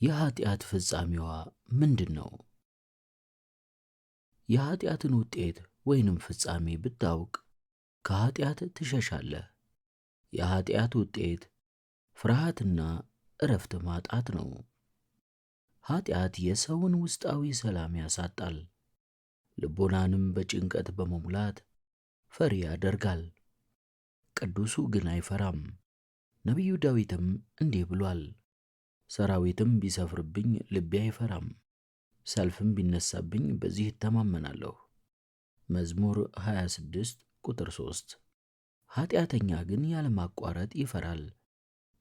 የኃጢአት ፍጻሜዋ ምንድን ነው? የኃጢአትን ውጤት ወይንም ፍጻሜ ብታውቅ ከኃጢአት ትሸሻለህ። የኃጢአት ውጤት ፍርሃትና እረፍት ማጣት ነው። ኃጢአት የሰውን ውስጣዊ ሰላም ያሳጣል፣ ልቦናንም በጭንቀት በመሙላት ፈሪ ያደርጋል። ቅዱሱ ግን አይፈራም። ነቢዩ ዳዊትም እንዲህ ብሏል፣ ሰራዊትም ቢሰፍርብኝ ልቤ አይፈራም፣ ሰልፍም ቢነሳብኝ በዚህ እተማመናለሁ። መዝሙር 26 ቁጥር 3። ኃጢአተኛ ግን ያለማቋረጥ ይፈራል፣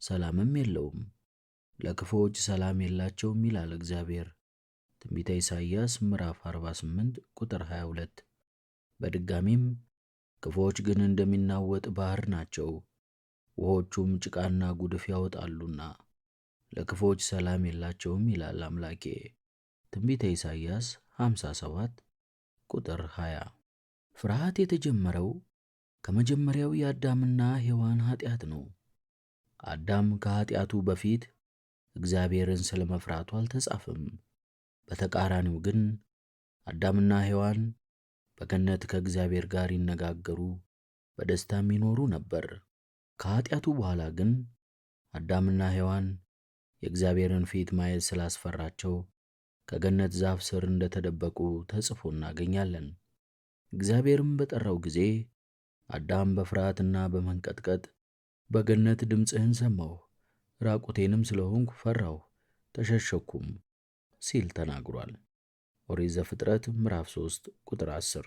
ሰላምም የለውም። ለክፉዎች ሰላም የላቸውም ይላል እግዚአብሔር። ትንቢተ ኢሳይያስ ምዕራፍ 48 ቁጥር 22። በድጋሚም ክፉዎች ግን እንደሚናወጥ ባህር ናቸው፣ ውሆቹም ጭቃና ጉድፍ ያወጣሉና ለክፉዎች ሰላም የላቸውም ይላል አምላኬ። ትንቢተ ኢሳይያስ 57 ቁጥር 20። ፍርሃት የተጀመረው ከመጀመሪያው የአዳምና ሔዋን ኃጢአት ነው። አዳም ከኃጢአቱ በፊት እግዚአብሔርን ስለ መፍራቱ አልተጻፈም። በተቃራኒው ግን አዳምና ሔዋን በገነት ከእግዚአብሔር ጋር ይነጋገሩ በደስታም ይኖሩ ነበር። ከኃጢአቱ በኋላ ግን አዳምና ሔዋን የእግዚአብሔርን ፊት ማየት ስላስፈራቸው ከገነት ዛፍ ስር እንደተደበቁ ተጽፎ እናገኛለን። እግዚአብሔርም በጠራው ጊዜ አዳም በፍርሃትና በመንቀጥቀጥ በገነት ድምፅህን ሰማሁ፣ ራቁቴንም ስለሆንኩ ፈራሁ ተሸሸኩም ሲል ተናግሯል። ኦሪት ዘፍጥረት ምዕራፍ 3 ቁጥር 10።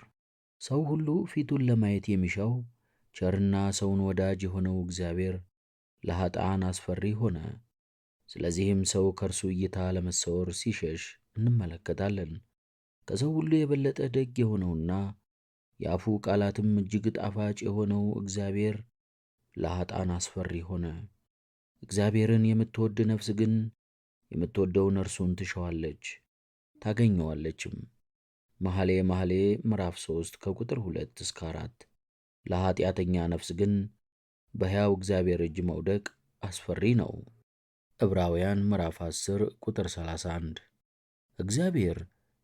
ሰው ሁሉ ፊቱን ለማየት የሚሻው ቸርና ሰውን ወዳጅ የሆነው እግዚአብሔር ለኃጥአን አስፈሪ ሆነ። ስለዚህም ሰው ከእርሱ እይታ ለመሰወር ሲሸሽ እንመለከታለን። ከሰው ሁሉ የበለጠ ደግ የሆነውና የአፉ ቃላትም እጅግ ጣፋጭ የሆነው እግዚአብሔር ለኃጥአን አስፈሪ ሆነ። እግዚአብሔርን የምትወድ ነፍስ ግን የምትወደውን እርሱን ትሻዋለች ታገኘዋለችም። መኃልየ መኃልይ ምዕራፍ 3 ከቁጥር 2 እስከ 4። ለኃጢአተኛ ነፍስ ግን በሕያው እግዚአብሔር እጅ መውደቅ አስፈሪ ነው። ዕብራውያን ምዕራፍ 10 ቁጥር 31። እግዚአብሔር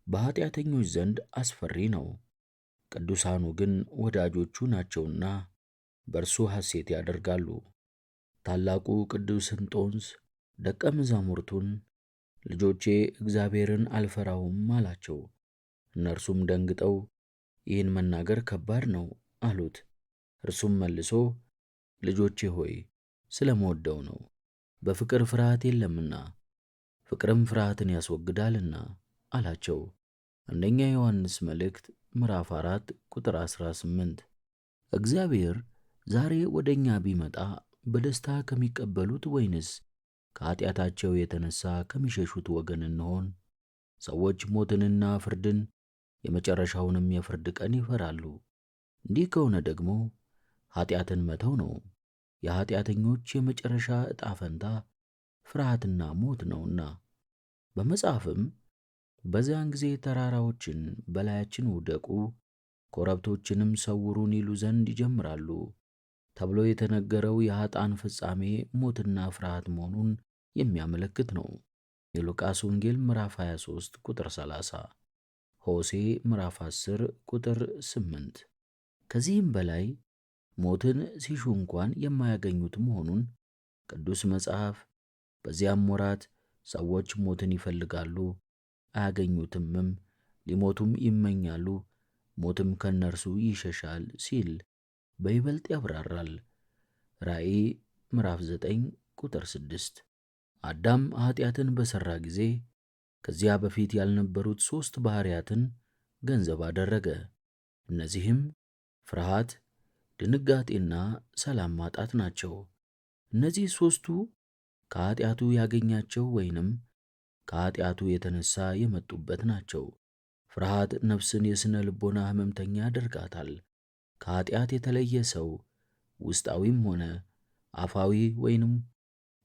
በኃጢአተኞች ዘንድ አስፈሪ ነው፣ ቅዱሳኑ ግን ወዳጆቹ ናቸውና በእርሱ ሐሴት ያደርጋሉ። ታላቁ ቅዱስ እንጦንስ ደቀ መዛሙርቱን ልጆቼ እግዚአብሔርን አልፈራውም አላቸው። እነርሱም ደንግጠው ይህን መናገር ከባድ ነው አሉት። እርሱም መልሶ ልጆቼ ሆይ ስለምወደው ነው፣ በፍቅር ፍርሃት የለምና ፍቅርም ፍርሃትን ያስወግዳልና አላቸው። አንደኛ ዮሐንስ መልእክት ምዕራፍ 4 ቁጥር 18። እግዚአብሔር ዛሬ ወደ እኛ ቢመጣ በደስታ ከሚቀበሉት ወይንስ ከኃጢአታቸው የተነሳ ከሚሸሹት ወገን እንሆን? ሰዎች ሞትንና ፍርድን የመጨረሻውንም የፍርድ ቀን ይፈራሉ። እንዲህ ከሆነ ደግሞ ኃጢአትን መተው ነው። የኃጢአተኞች የመጨረሻ ዕጣ ፈንታ ፍርሃትና ሞት ነውና። በመጽሐፍም በዚያን ጊዜ ተራራዎችን በላያችን ውደቁ፣ ኮረብቶችንም ሰውሩን ይሉ ዘንድ ይጀምራሉ ተብሎ የተነገረው የኃጥአን ፍጻሜ ሞትና ፍርሃት መሆኑን የሚያመለክት ነው። የሉቃስ ወንጌል ምዕራፍ 23 ቁጥር 30፣ ሆሴዕ ምዕራፍ 10 ቁጥር 8። ከዚህም በላይ ሞትን ሲሹ እንኳን የማያገኙት መሆኑን ቅዱስ መጽሐፍ በዚያም ወራት ሰዎች ሞትን ይፈልጋሉ አያገኙትምም፣ ሊሞቱም ይመኛሉ፣ ሞትም ከነርሱ ይሸሻል ሲል በይበልጥ ያብራራል። ራእይ ምዕራፍ 9 ቁጥር 6። አዳም ኃጢአትን በሠራ ጊዜ ከዚያ በፊት ያልነበሩት 3 ባሕርያትን ገንዘብ አደረገ። እነዚህም ፍርሃት፣ ድንጋጤና ሰላም ማጣት ናቸው። እነዚህ 3ቱ ከኃጢአቱ ያገኛቸው ወይንም ከኃጢአቱ የተነሳ የመጡበት ናቸው። ፍርሃት ነፍስን የሥነ ልቦና ሕመምተኛ ያደርጋታል። ከኃጢአት የተለየ ሰው ውስጣዊም ሆነ አፋዊ ወይንም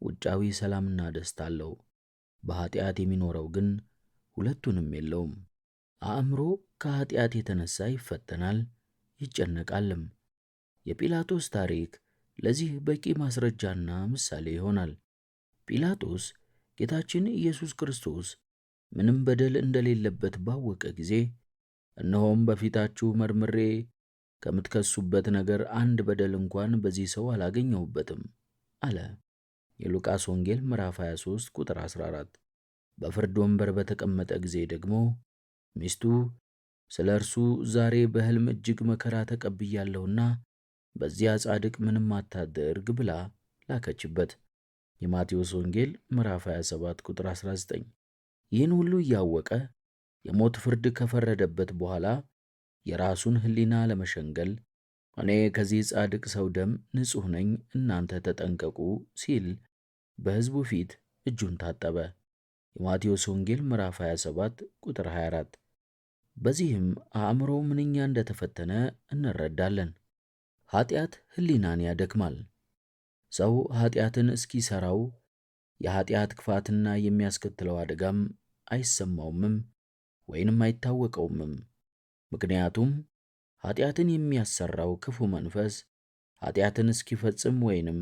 ውጫዊ ሰላምና ደስታ አለው። በኃጢአት የሚኖረው ግን ሁለቱንም የለውም። አእምሮ ከኃጢአት የተነሳ ይፈተናል ይጨነቃልም። የጲላጦስ ታሪክ ለዚህ በቂ ማስረጃና ምሳሌ ይሆናል። ጲላጦስ ጌታችን ኢየሱስ ክርስቶስ ምንም በደል እንደሌለበት ባወቀ ጊዜ እነሆም በፊታችሁ መርምሬ ከምትከሱበት ነገር አንድ በደል እንኳን በዚህ ሰው አላገኘሁበትም አለ። የሉቃስ ወንጌል ምዕራፍ 23 ቁጥር 14። በፍርድ ወንበር በተቀመጠ ጊዜ ደግሞ ሚስቱ ስለ እርሱ ዛሬ በሕልም እጅግ መከራ ተቀብያለሁና በዚያ ጻድቅ ምንም አታድርግ ብላ ላከችበት። የማቴዎስ ወንጌል ምዕራፍ 27 ቁጥር 19። ይህን ሁሉ እያወቀ የሞት ፍርድ ከፈረደበት በኋላ የራሱን ሕሊና ለመሸንገል እኔ ከዚህ ጻድቅ ሰው ደም ንጹሕ ነኝ፣ እናንተ ተጠንቀቁ ሲል በሕዝቡ ፊት እጁን ታጠበ። የማቴዎስ ወንጌል ምዕራፍ 27 ቁጥር 24። በዚህም አእምሮው ምንኛ እንደተፈተነ እንረዳለን። ኃጢአት ሕሊናን ያደክማል። ሰው ኃጢአትን እስኪሠራው የኃጢአት ክፋትና የሚያስከትለው አደጋም አይሰማውምም ወይንም አይታወቀውምም። ምክንያቱም ኃጢአትን የሚያሠራው ክፉ መንፈስ ኃጢአትን እስኪፈጽም ወይንም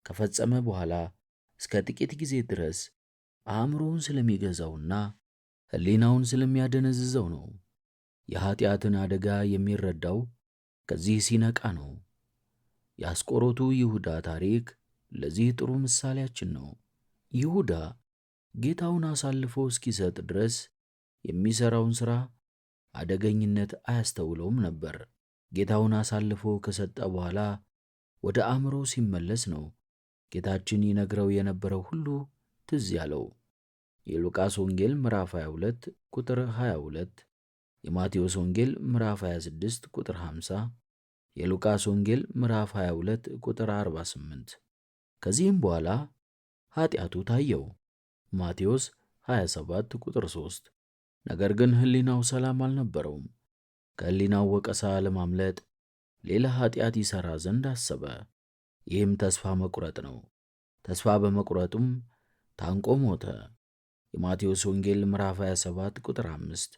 ከፈጸመ በኋላ እስከ ጥቂት ጊዜ ድረስ አእምሮውን ስለሚገዛውና ሕሊናውን ስለሚያደነዝዘው ነው። የኃጢአትን አደጋ የሚረዳው ከዚህ ሲነቃ ነው። የአስቆሮቱ ይሁዳ ታሪክ ለዚህ ጥሩ ምሳሌያችን ነው። ይሁዳ ጌታውን አሳልፎ እስኪሰጥ ድረስ የሚሠራውን ሥራ አደገኝነት አያስተውለውም ነበር። ጌታውን አሳልፎ ከሰጠ በኋላ ወደ አእምሮ ሲመለስ ነው ጌታችን ይነግረው የነበረው ሁሉ ትዝ ያለው። የሉቃስ ወንጌል ምዕራፍ 22 ቁጥር 22፣ የማቴዎስ ወንጌል ምዕራፍ 26 ቁጥር 50፣ የሉቃስ ወንጌል ምዕራፍ 22 ቁጥር 48። ከዚህም በኋላ ኃጢአቱ ታየው። ማቴዎስ 27 ቁጥር 3። ነገር ግን ሕሊናው ሰላም አልነበረውም። ከሕሊናው ወቀሳ ለማምለጥ ሌላ ኃጢአት ይሠራ ዘንድ አሰበ። ይህም ተስፋ መቁረጥ ነው። ተስፋ በመቁረጡም ታንቆ ሞተ። የማቴዎስ ወንጌል ምዕራፍ 27 ቁጥር 5።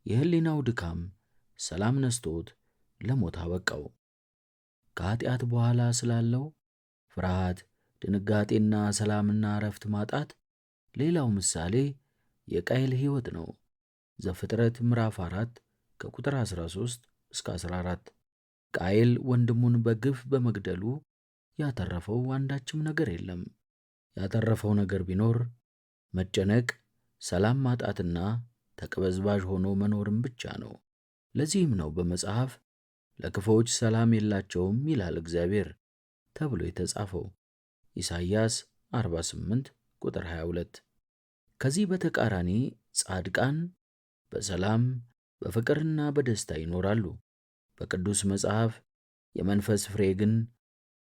የሕሊናው ድካም ሰላም ነስቶት ለሞት አበቃው። ከኃጢአት በኋላ ስላለው ፍርሃት፣ ድንጋጤና ሰላምና እረፍት ማጣት ሌላው ምሳሌ የቃየል ሕይወት ነው። ዘፍጥረት ምዕራፍ 4 ከቁጥር 13 እስከ 14። ቃየል ወንድሙን በግፍ በመግደሉ ያተረፈው አንዳችም ነገር የለም። ያተረፈው ነገር ቢኖር መጨነቅ፣ ሰላም ማጣትና ተቅበዝባዥ ሆኖ መኖርም ብቻ ነው። ለዚህም ነው በመጽሐፍ ለክፉዎች ሰላም የላቸውም ይላል እግዚአብሔር ተብሎ የተጻፈው። ኢሳይያስ 48 ቁጥር 22። ከዚህ በተቃራኒ ጻድቃን በሰላም በፍቅርና በደስታ ይኖራሉ። በቅዱስ መጽሐፍ የመንፈስ ፍሬ ግን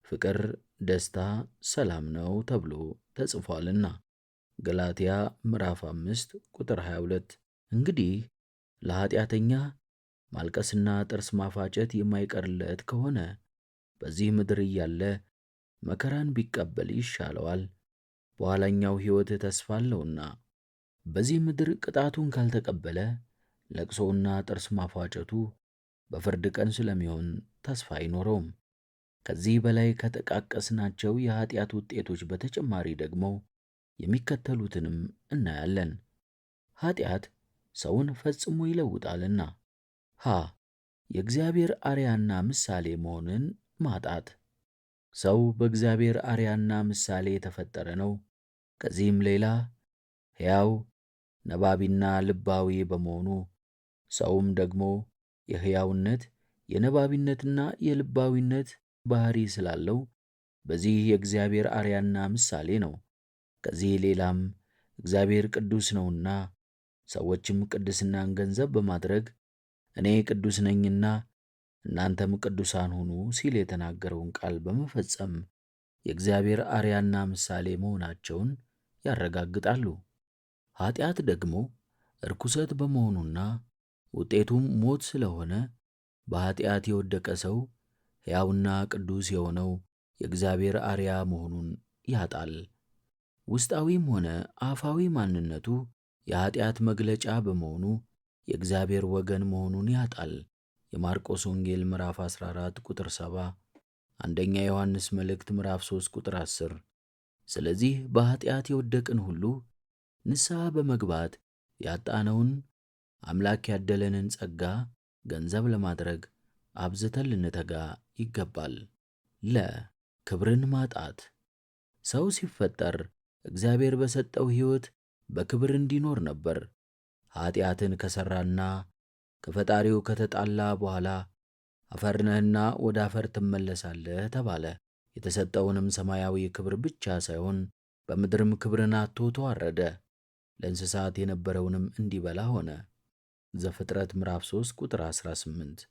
ፍቅር፣ ደስታ፣ ሰላም ነው ተብሎ ተጽፏልና ገላትያ ምዕራፍ 5 ቁጥር 22። እንግዲህ ለኃጢአተኛ ማልቀስና ጥርስ ማፋጨት የማይቀርለት ከሆነ በዚህ ምድር እያለ መከራን ቢቀበል ይሻለዋል፣ በኋላኛው ሕይወት ተስፋ አለውና። በዚህ ምድር ቅጣቱን ካልተቀበለ ለቅሶና ጥርስ ማፋጨቱ በፍርድ ቀን ስለሚሆን ተስፋ አይኖረውም። ከዚህ በላይ ከጠቃቀስናቸው የኃጢአት ውጤቶች በተጨማሪ ደግሞ የሚከተሉትንም እናያለን። ኃጢአት ሰውን ፈጽሞ ይለውጣልና። ሀ የእግዚአብሔር አርያና ምሳሌ መሆንን ማጣት። ሰው በእግዚአብሔር አርያና ምሳሌ የተፈጠረ ነው። ከዚህም ሌላ ሕያው ነባቢና ልባዊ በመሆኑ ሰውም ደግሞ የሕያውነት የነባቢነትና የልባዊነት ባህሪ ስላለው በዚህ የእግዚአብሔር አርያና ምሳሌ ነው። ከዚህ ሌላም እግዚአብሔር ቅዱስ ነውና ሰዎችም ቅድስናን ገንዘብ በማድረግ እኔ ቅዱስ ነኝና እናንተም ቅዱሳን ሁኑ ሲል የተናገረውን ቃል በመፈጸም የእግዚአብሔር አርያና ምሳሌ መሆናቸውን ያረጋግጣሉ። ኃጢአት ደግሞ እርኩሰት በመሆኑና ውጤቱም ሞት ስለሆነ በኃጢአት የወደቀ ሰው ሕያውና ቅዱስ የሆነው የእግዚአብሔር አርያ መሆኑን ያጣል። ውስጣዊም ሆነ አፋዊ ማንነቱ የኃጢአት መግለጫ በመሆኑ የእግዚአብሔር ወገን መሆኑን ያጣል። የማርቆስ ወንጌል ምዕራፍ 14 ቁጥር 7፣ አንደኛ ዮሐንስ መልእክት ምዕራፍ 3 ቁጥር 10፣ ስለዚህ በኃጢአት የወደቅን ሁሉ ንስሐ በመግባት ያጣነውን አምላክ ያደለንን ጸጋ ገንዘብ ለማድረግ አብዝተን ልንተጋ ይገባል። ክብርን ማጣት። ሰው ሲፈጠር እግዚአብሔር በሰጠው ሕይወት በክብር እንዲኖር ነበር። ኃጢአትን ከሠራና ከፈጣሪው ከተጣላ በኋላ አፈር ነህና ወደ አፈር ትመለሳለህ ተባለ። የተሰጠውንም ሰማያዊ ክብር ብቻ ሳይሆን በምድርም ክብርን አጥቶ ተዋረደ። ለእንስሳት የነበረውንም እንዲበላ ሆነ። ዘፍጥረት ምዕራፍ 3 ቁጥር 18፣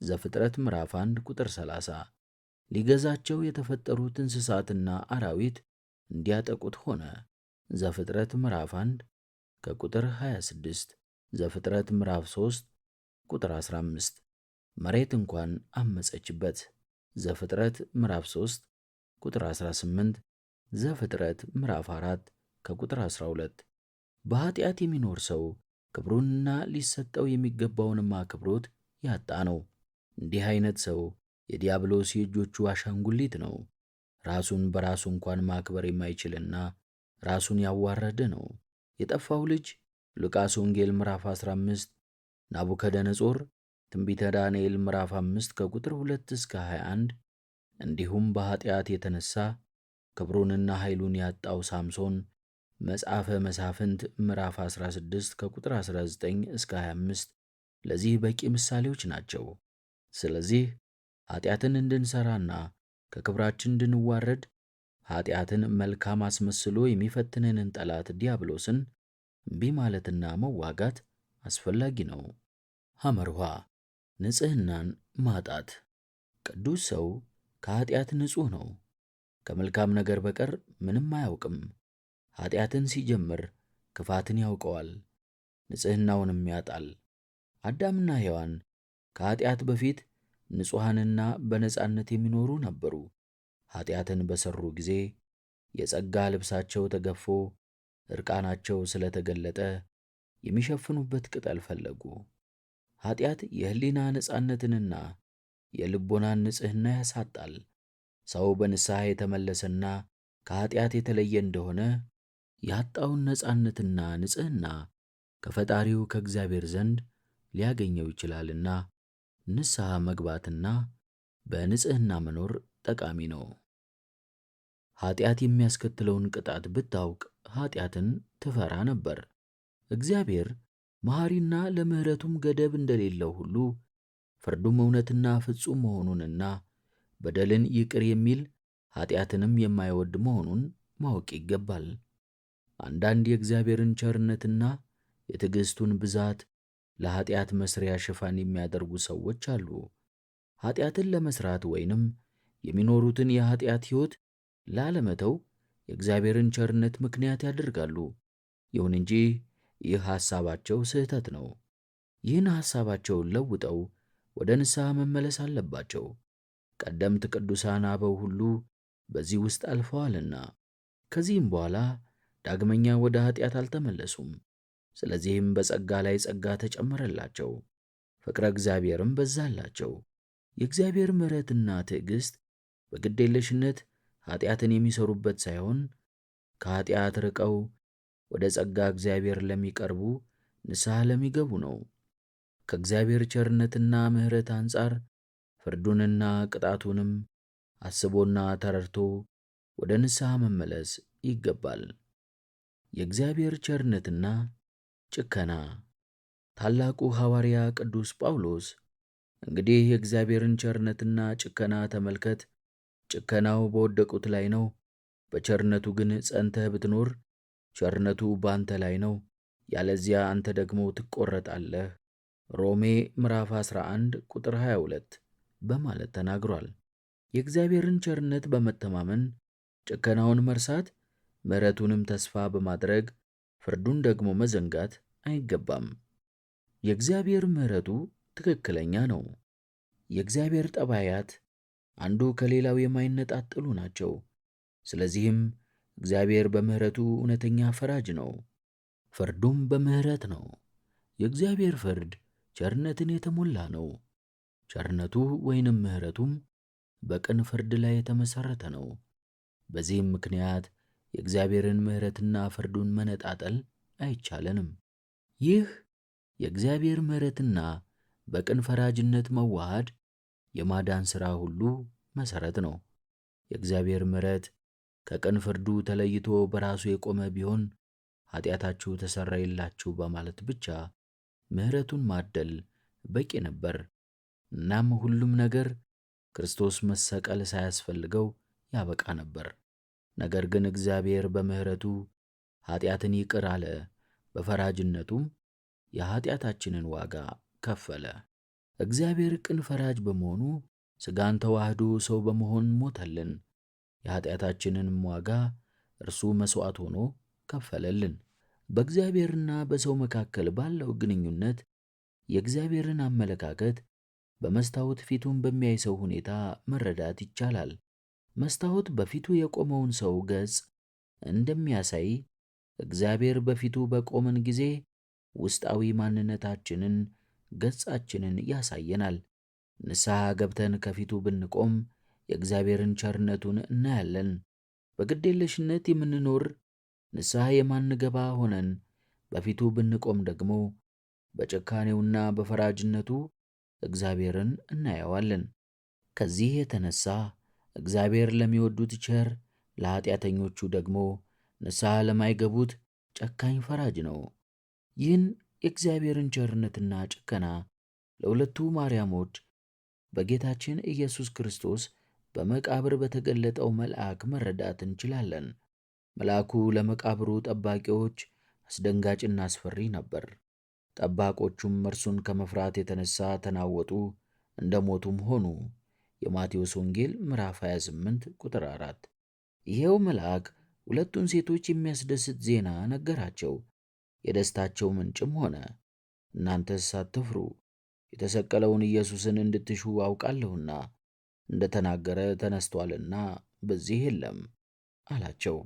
ዘፍጥረት ምዕራፍ 1 ቁጥር 30። ሊገዛቸው የተፈጠሩት እንስሳትና አራዊት እንዲያጠቁት ሆነ። ዘፍጥረት ምዕራፍ 1 ከቁጥር 26፣ ዘፍጥረት ምዕራፍ 3 ቁጥር 15። መሬት እንኳን አመፀችበት። ዘፍጥረት ምዕራፍ 3 ቁጥር 18፣ ዘፍጥረት ምዕራፍ 4 ከቁጥር 12። በኃጢአት የሚኖር ሰው ክብሩንና ሊሰጠው የሚገባውንም አክብሮት ያጣ ነው። እንዲህ አይነት ሰው የዲያብሎስ የእጆቹ አሻንጉሊት ነው። ራሱን በራሱ እንኳን ማክበር የማይችልና ራሱን ያዋረደ ነው። የጠፋው ልጅ ሉቃስ ወንጌል ምዕራፍ 15፣ ናቡከደነጾር ትንቢተ ዳንኤል ምዕራፍ 5 ከቁጥር 2 እስከ 21፣ እንዲሁም በኃጢአት የተነሳ ክብሩንና ኃይሉን ያጣው ሳምሶን መጽሐፈ መሳፍንት ምዕራፍ 16 ከቁጥር 19 እስከ 25 ለዚህ በቂ ምሳሌዎች ናቸው። ስለዚህ ኃጢአትን እንድንሠራና ከክብራችን እንድንዋረድ ኃጢአትን መልካም አስመስሎ የሚፈትነንን ጠላት ዲያብሎስን እምቢ ማለትና መዋጋት አስፈላጊ ነው። ሐመርኋ ንጽሕናን ማጣት። ቅዱስ ሰው ከኃጢአት ንጹሕ ነው። ከመልካም ነገር በቀር ምንም አያውቅም። ኃጢአትን ሲጀምር ክፋትን ያውቀዋል፣ ንጽሕናውንም ያጣል። አዳምና ሔዋን ከኃጢአት በፊት ንጹሐንና በነጻነት የሚኖሩ ነበሩ። ኃጢአትን በሠሩ ጊዜ የጸጋ ልብሳቸው ተገፎ ዕርቃናቸው ስለተገለጠ የሚሸፍኑበት ቅጠል ፈለጉ። ኃጢአት የሕሊና ነጻነትንና የልቦናን ንጽሕና ያሳጣል። ሰው በንስሐ የተመለሰና ከኃጢአት የተለየ እንደሆነ ያጣውን ነጻነትና ንጽሕና ከፈጣሪው ከእግዚአብሔር ዘንድ ሊያገኘው ይችላልና ንስሐ መግባትና በንጽሕና መኖር ጠቃሚ ነው። ኃጢአት የሚያስከትለውን ቅጣት ብታውቅ ኃጢአትን ትፈራ ነበር። እግዚአብሔር መሐሪና ለምሕረቱም ገደብ እንደሌለው ሁሉ ፍርዱም እውነትና ፍጹም መሆኑንና በደልን ይቅር የሚል ኃጢአትንም የማይወድ መሆኑን ማወቅ ይገባል። አንዳንድ የእግዚአብሔርን ቸርነትና የትዕግሥቱን ብዛት ለኃጢአት መሥሪያ ሽፋን የሚያደርጉ ሰዎች አሉ። ኃጢአትን ለመሥራት ወይንም የሚኖሩትን የኃጢአት ሕይወት ላለመተው የእግዚአብሔርን ቸርነት ምክንያት ያደርጋሉ። ይሁን እንጂ ይህ ሐሳባቸው ስህተት ነው። ይህን ሐሳባቸውን ለውጠው ወደ ንስሐ መመለስ አለባቸው። ቀደምት ቅዱሳን አበው ሁሉ በዚህ ውስጥ አልፈዋልና ከዚህም በኋላ ዳግመኛ ወደ ኃጢአት አልተመለሱም። ስለዚህም በጸጋ ላይ ጸጋ ተጨመረላቸው፣ ፍቅረ እግዚአብሔርም በዛላቸው። የእግዚአብሔር ምሕረትና ትዕግሥት በግዴለሽነት ኃጢአትን የሚሠሩበት ሳይሆን ከኃጢአት ርቀው ወደ ጸጋ እግዚአብሔር ለሚቀርቡ ንስሐ ለሚገቡ ነው። ከእግዚአብሔር ቸርነትና ምሕረት አንጻር ፍርዱንና ቅጣቱንም አስቦና ተረድቶ ወደ ንስሐ መመለስ ይገባል። የእግዚአብሔር ቸርነትና ጭከና። ታላቁ ሐዋርያ ቅዱስ ጳውሎስ እንግዲህ የእግዚአብሔርን ቸርነትና ጭከና ተመልከት፣ ጭከናው በወደቁት ላይ ነው፣ በቸርነቱ ግን ጸንተህ ብትኖር ቸርነቱ በአንተ ላይ ነው፣ ያለዚያ አንተ ደግሞ ትቈረጣለህ። ሮሜ ምዕራፍ 11 ቁጥር 22 በማለት ተናግሯል። የእግዚአብሔርን ቸርነት በመተማመን ጭከናውን መርሳት፣ ምሕረቱንም ተስፋ በማድረግ ፍርዱን ደግሞ መዘንጋት አይገባም። የእግዚአብሔር ምሕረቱ ትክክለኛ ነው። የእግዚአብሔር ጠባያት አንዱ ከሌላው የማይነጣጠሉ ናቸው። ስለዚህም እግዚአብሔር በምሕረቱ እውነተኛ ፈራጅ ነው፣ ፍርዱም በምሕረት ነው። የእግዚአብሔር ፍርድ ቸርነትን የተሞላ ነው። ቸርነቱ ወይንም ምሕረቱም በቅን ፍርድ ላይ የተመሠረተ ነው። በዚህም ምክንያት የእግዚአብሔርን ምሕረትና ፍርዱን መነጣጠል አይቻለንም። ይህ የእግዚአብሔር ምሕረትና በቅን ፈራጅነት መዋሃድ የማዳን ሥራ ሁሉ መሠረት ነው። የእግዚአብሔር ምሕረት ከቅን ፍርዱ ተለይቶ በራሱ የቆመ ቢሆን ኃጢአታችሁ ተሰረየላችሁ በማለት ብቻ ምሕረቱን ማደል በቂ ነበር። እናም ሁሉም ነገር ክርስቶስ መሰቀል ሳያስፈልገው ያበቃ ነበር። ነገር ግን እግዚአብሔር በምሕረቱ ኃጢአትን ይቅር አለ፣ በፈራጅነቱም የኃጢአታችንን ዋጋ ከፈለ። እግዚአብሔር ቅን ፈራጅ በመሆኑ ሥጋን ተዋህዶ ሰው በመሆን ሞተልን። የኃጢአታችንንም ዋጋ እርሱ መሥዋዕት ሆኖ ከፈለልን። በእግዚአብሔርና በሰው መካከል ባለው ግንኙነት የእግዚአብሔርን አመለካከት በመስታወት ፊቱን በሚያይ ሰው ሁኔታ መረዳት ይቻላል። መስታወት በፊቱ የቆመውን ሰው ገጽ እንደሚያሳይ እግዚአብሔር በፊቱ በቆምን ጊዜ ውስጣዊ ማንነታችንን፣ ገጻችንን ያሳየናል። ንስሐ ገብተን ከፊቱ ብንቆም የእግዚአብሔርን ቸርነቱን እናያለን። በግዴለሽነት የምንኖር ንስሐ የማንገባ ሆነን በፊቱ ብንቆም ደግሞ በጭካኔውና በፈራጅነቱ እግዚአብሔርን እናየዋለን። ከዚህ የተነሳ እግዚአብሔር ለሚወዱት ቸር፣ ለኃጢአተኞቹ ደግሞ ንስሐ ለማይገቡት ጨካኝ ፈራጅ ነው። ይህን የእግዚአብሔርን ቸርነትና ጭከና ለሁለቱ ማርያሞች በጌታችን ኢየሱስ ክርስቶስ በመቃብር በተገለጠው መልአክ መረዳት እንችላለን። መልአኩ ለመቃብሩ ጠባቂዎች አስደንጋጭና አስፈሪ ነበር። ጠባቆቹም እርሱን ከመፍራት የተነሳ ተናወጡ፣ እንደ ሞቱም ሆኑ። የማቴዎስ ወንጌል ምዕራፍ 28 ቁጥር 4። ይሄው መልአክ ሁለቱን ሴቶች የሚያስደስት ዜና ነገራቸው፣ የደስታቸው ምንጭም ሆነ። እናንተስ አትፍሩ፣ የተሰቀለውን ኢየሱስን እንድትሹ አውቃለሁና እንደ ተናገረ ተነስቶአልና በዚህ የለም አላቸው።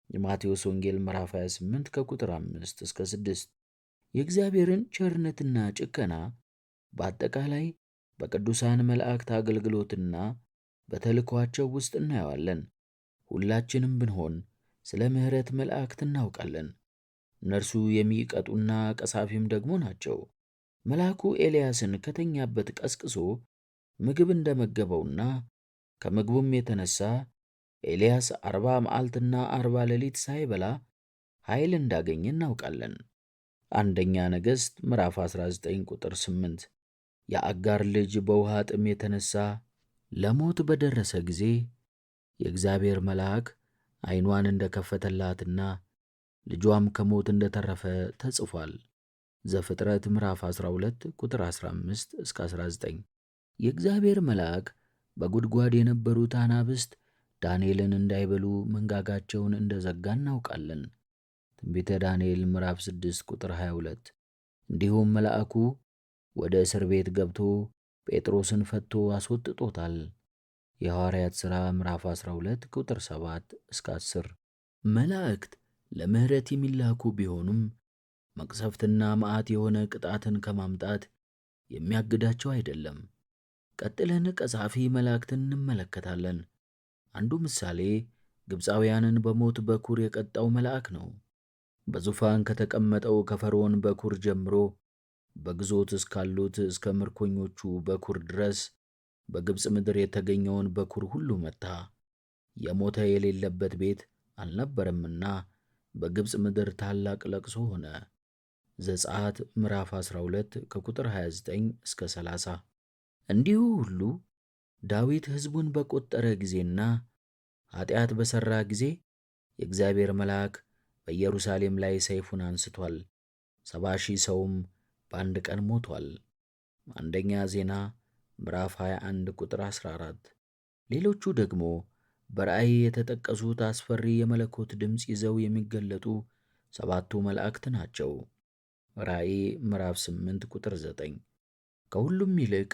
የማቴዎስ ወንጌል ምዕራፍ 28 ከቁጥር 5 እስከ 6። የእግዚአብሔርን ቸርነትና ጭከና በአጠቃላይ በቅዱሳን መላእክት አገልግሎትና በተልእኮአቸው ውስጥ እናየዋለን። ሁላችንም ብንሆን ስለ ምሕረት መላእክት እናውቃለን። እነርሱ የሚቀጡና ቀሳፊም ደግሞ ናቸው። መልአኩ ኤልያስን ከተኛበት ቀስቅሶ ምግብ እንደመገበውና ከምግቡም የተነሳ ኤልያስ 40 መዓልትና 40 ሌሊት ሳይበላ ኃይል እንዳገኘ እናውቃለን። አንደኛ ነገሥት ምዕራፍ 19 ቁጥር 8። የአጋር ልጅ በውሃ ጥም የተነሳ ለሞት በደረሰ ጊዜ የእግዚአብሔር መልአክ ዓይኗን እንደከፈተላትና ልጇም ከሞት እንደተረፈ ተጽፏል። ዘፍጥረት ምዕራፍ 12 ቁጥር 15 እስከ 19። የእግዚአብሔር መልአክ በጉድጓድ የነበሩት አናብስት ዳንኤልን እንዳይበሉ መንጋጋቸውን እንደዘጋ እናውቃለን። ትንቢተ ዳንኤል ምዕራፍ 6 ቁጥር 22። እንዲሁም መልአኩ ወደ እስር ቤት ገብቶ ጴጥሮስን ፈቶ አስወጥቶታል። የሐዋርያት ሥራ ምዕራፍ 12 ቁጥር 7 እስከ 10። መላእክት ለምሕረት የሚላኩ ቢሆኑም መቅሰፍትና መዓት የሆነ ቅጣትን ከማምጣት የሚያግዳቸው አይደለም። ቀጥለን ቀሳፊ መላእክትን እንመለከታለን። አንዱ ምሳሌ ግብፃውያንን በሞት በኩር የቀጣው መልአክ ነው። በዙፋን ከተቀመጠው ከፈርዖን በኩር ጀምሮ በግዞት እስካሉት እስከ ምርኮኞቹ በኩር ድረስ በግብፅ ምድር የተገኘውን በኩር ሁሉ መታ። የሞተ የሌለበት ቤት አልነበረምና በግብፅ ምድር ታላቅ ለቅሶ ሆነ። ዘጸአት ምዕራፍ 12 ከቁጥር 29 እስከ 30። እንዲሁ ሁሉ ዳዊት ሕዝቡን በቆጠረ ጊዜና ኃጢአት በሠራ ጊዜ የእግዚአብሔር መልአክ በኢየሩሳሌም ላይ ሰይፉን አንስቷል። 70,000 ሰውም በአንድ ቀን ሞቷል። አንደኛ ዜና ምዕራፍ 21 ቁጥር 14። ሌሎቹ ደግሞ በራእይ የተጠቀሱት አስፈሪ የመለኮት ድምፅ ይዘው የሚገለጡ 7ቱ መላእክት ናቸው። ራእይ ምዕራፍ 8 ቁጥር 9። ከሁሉም ይልቅ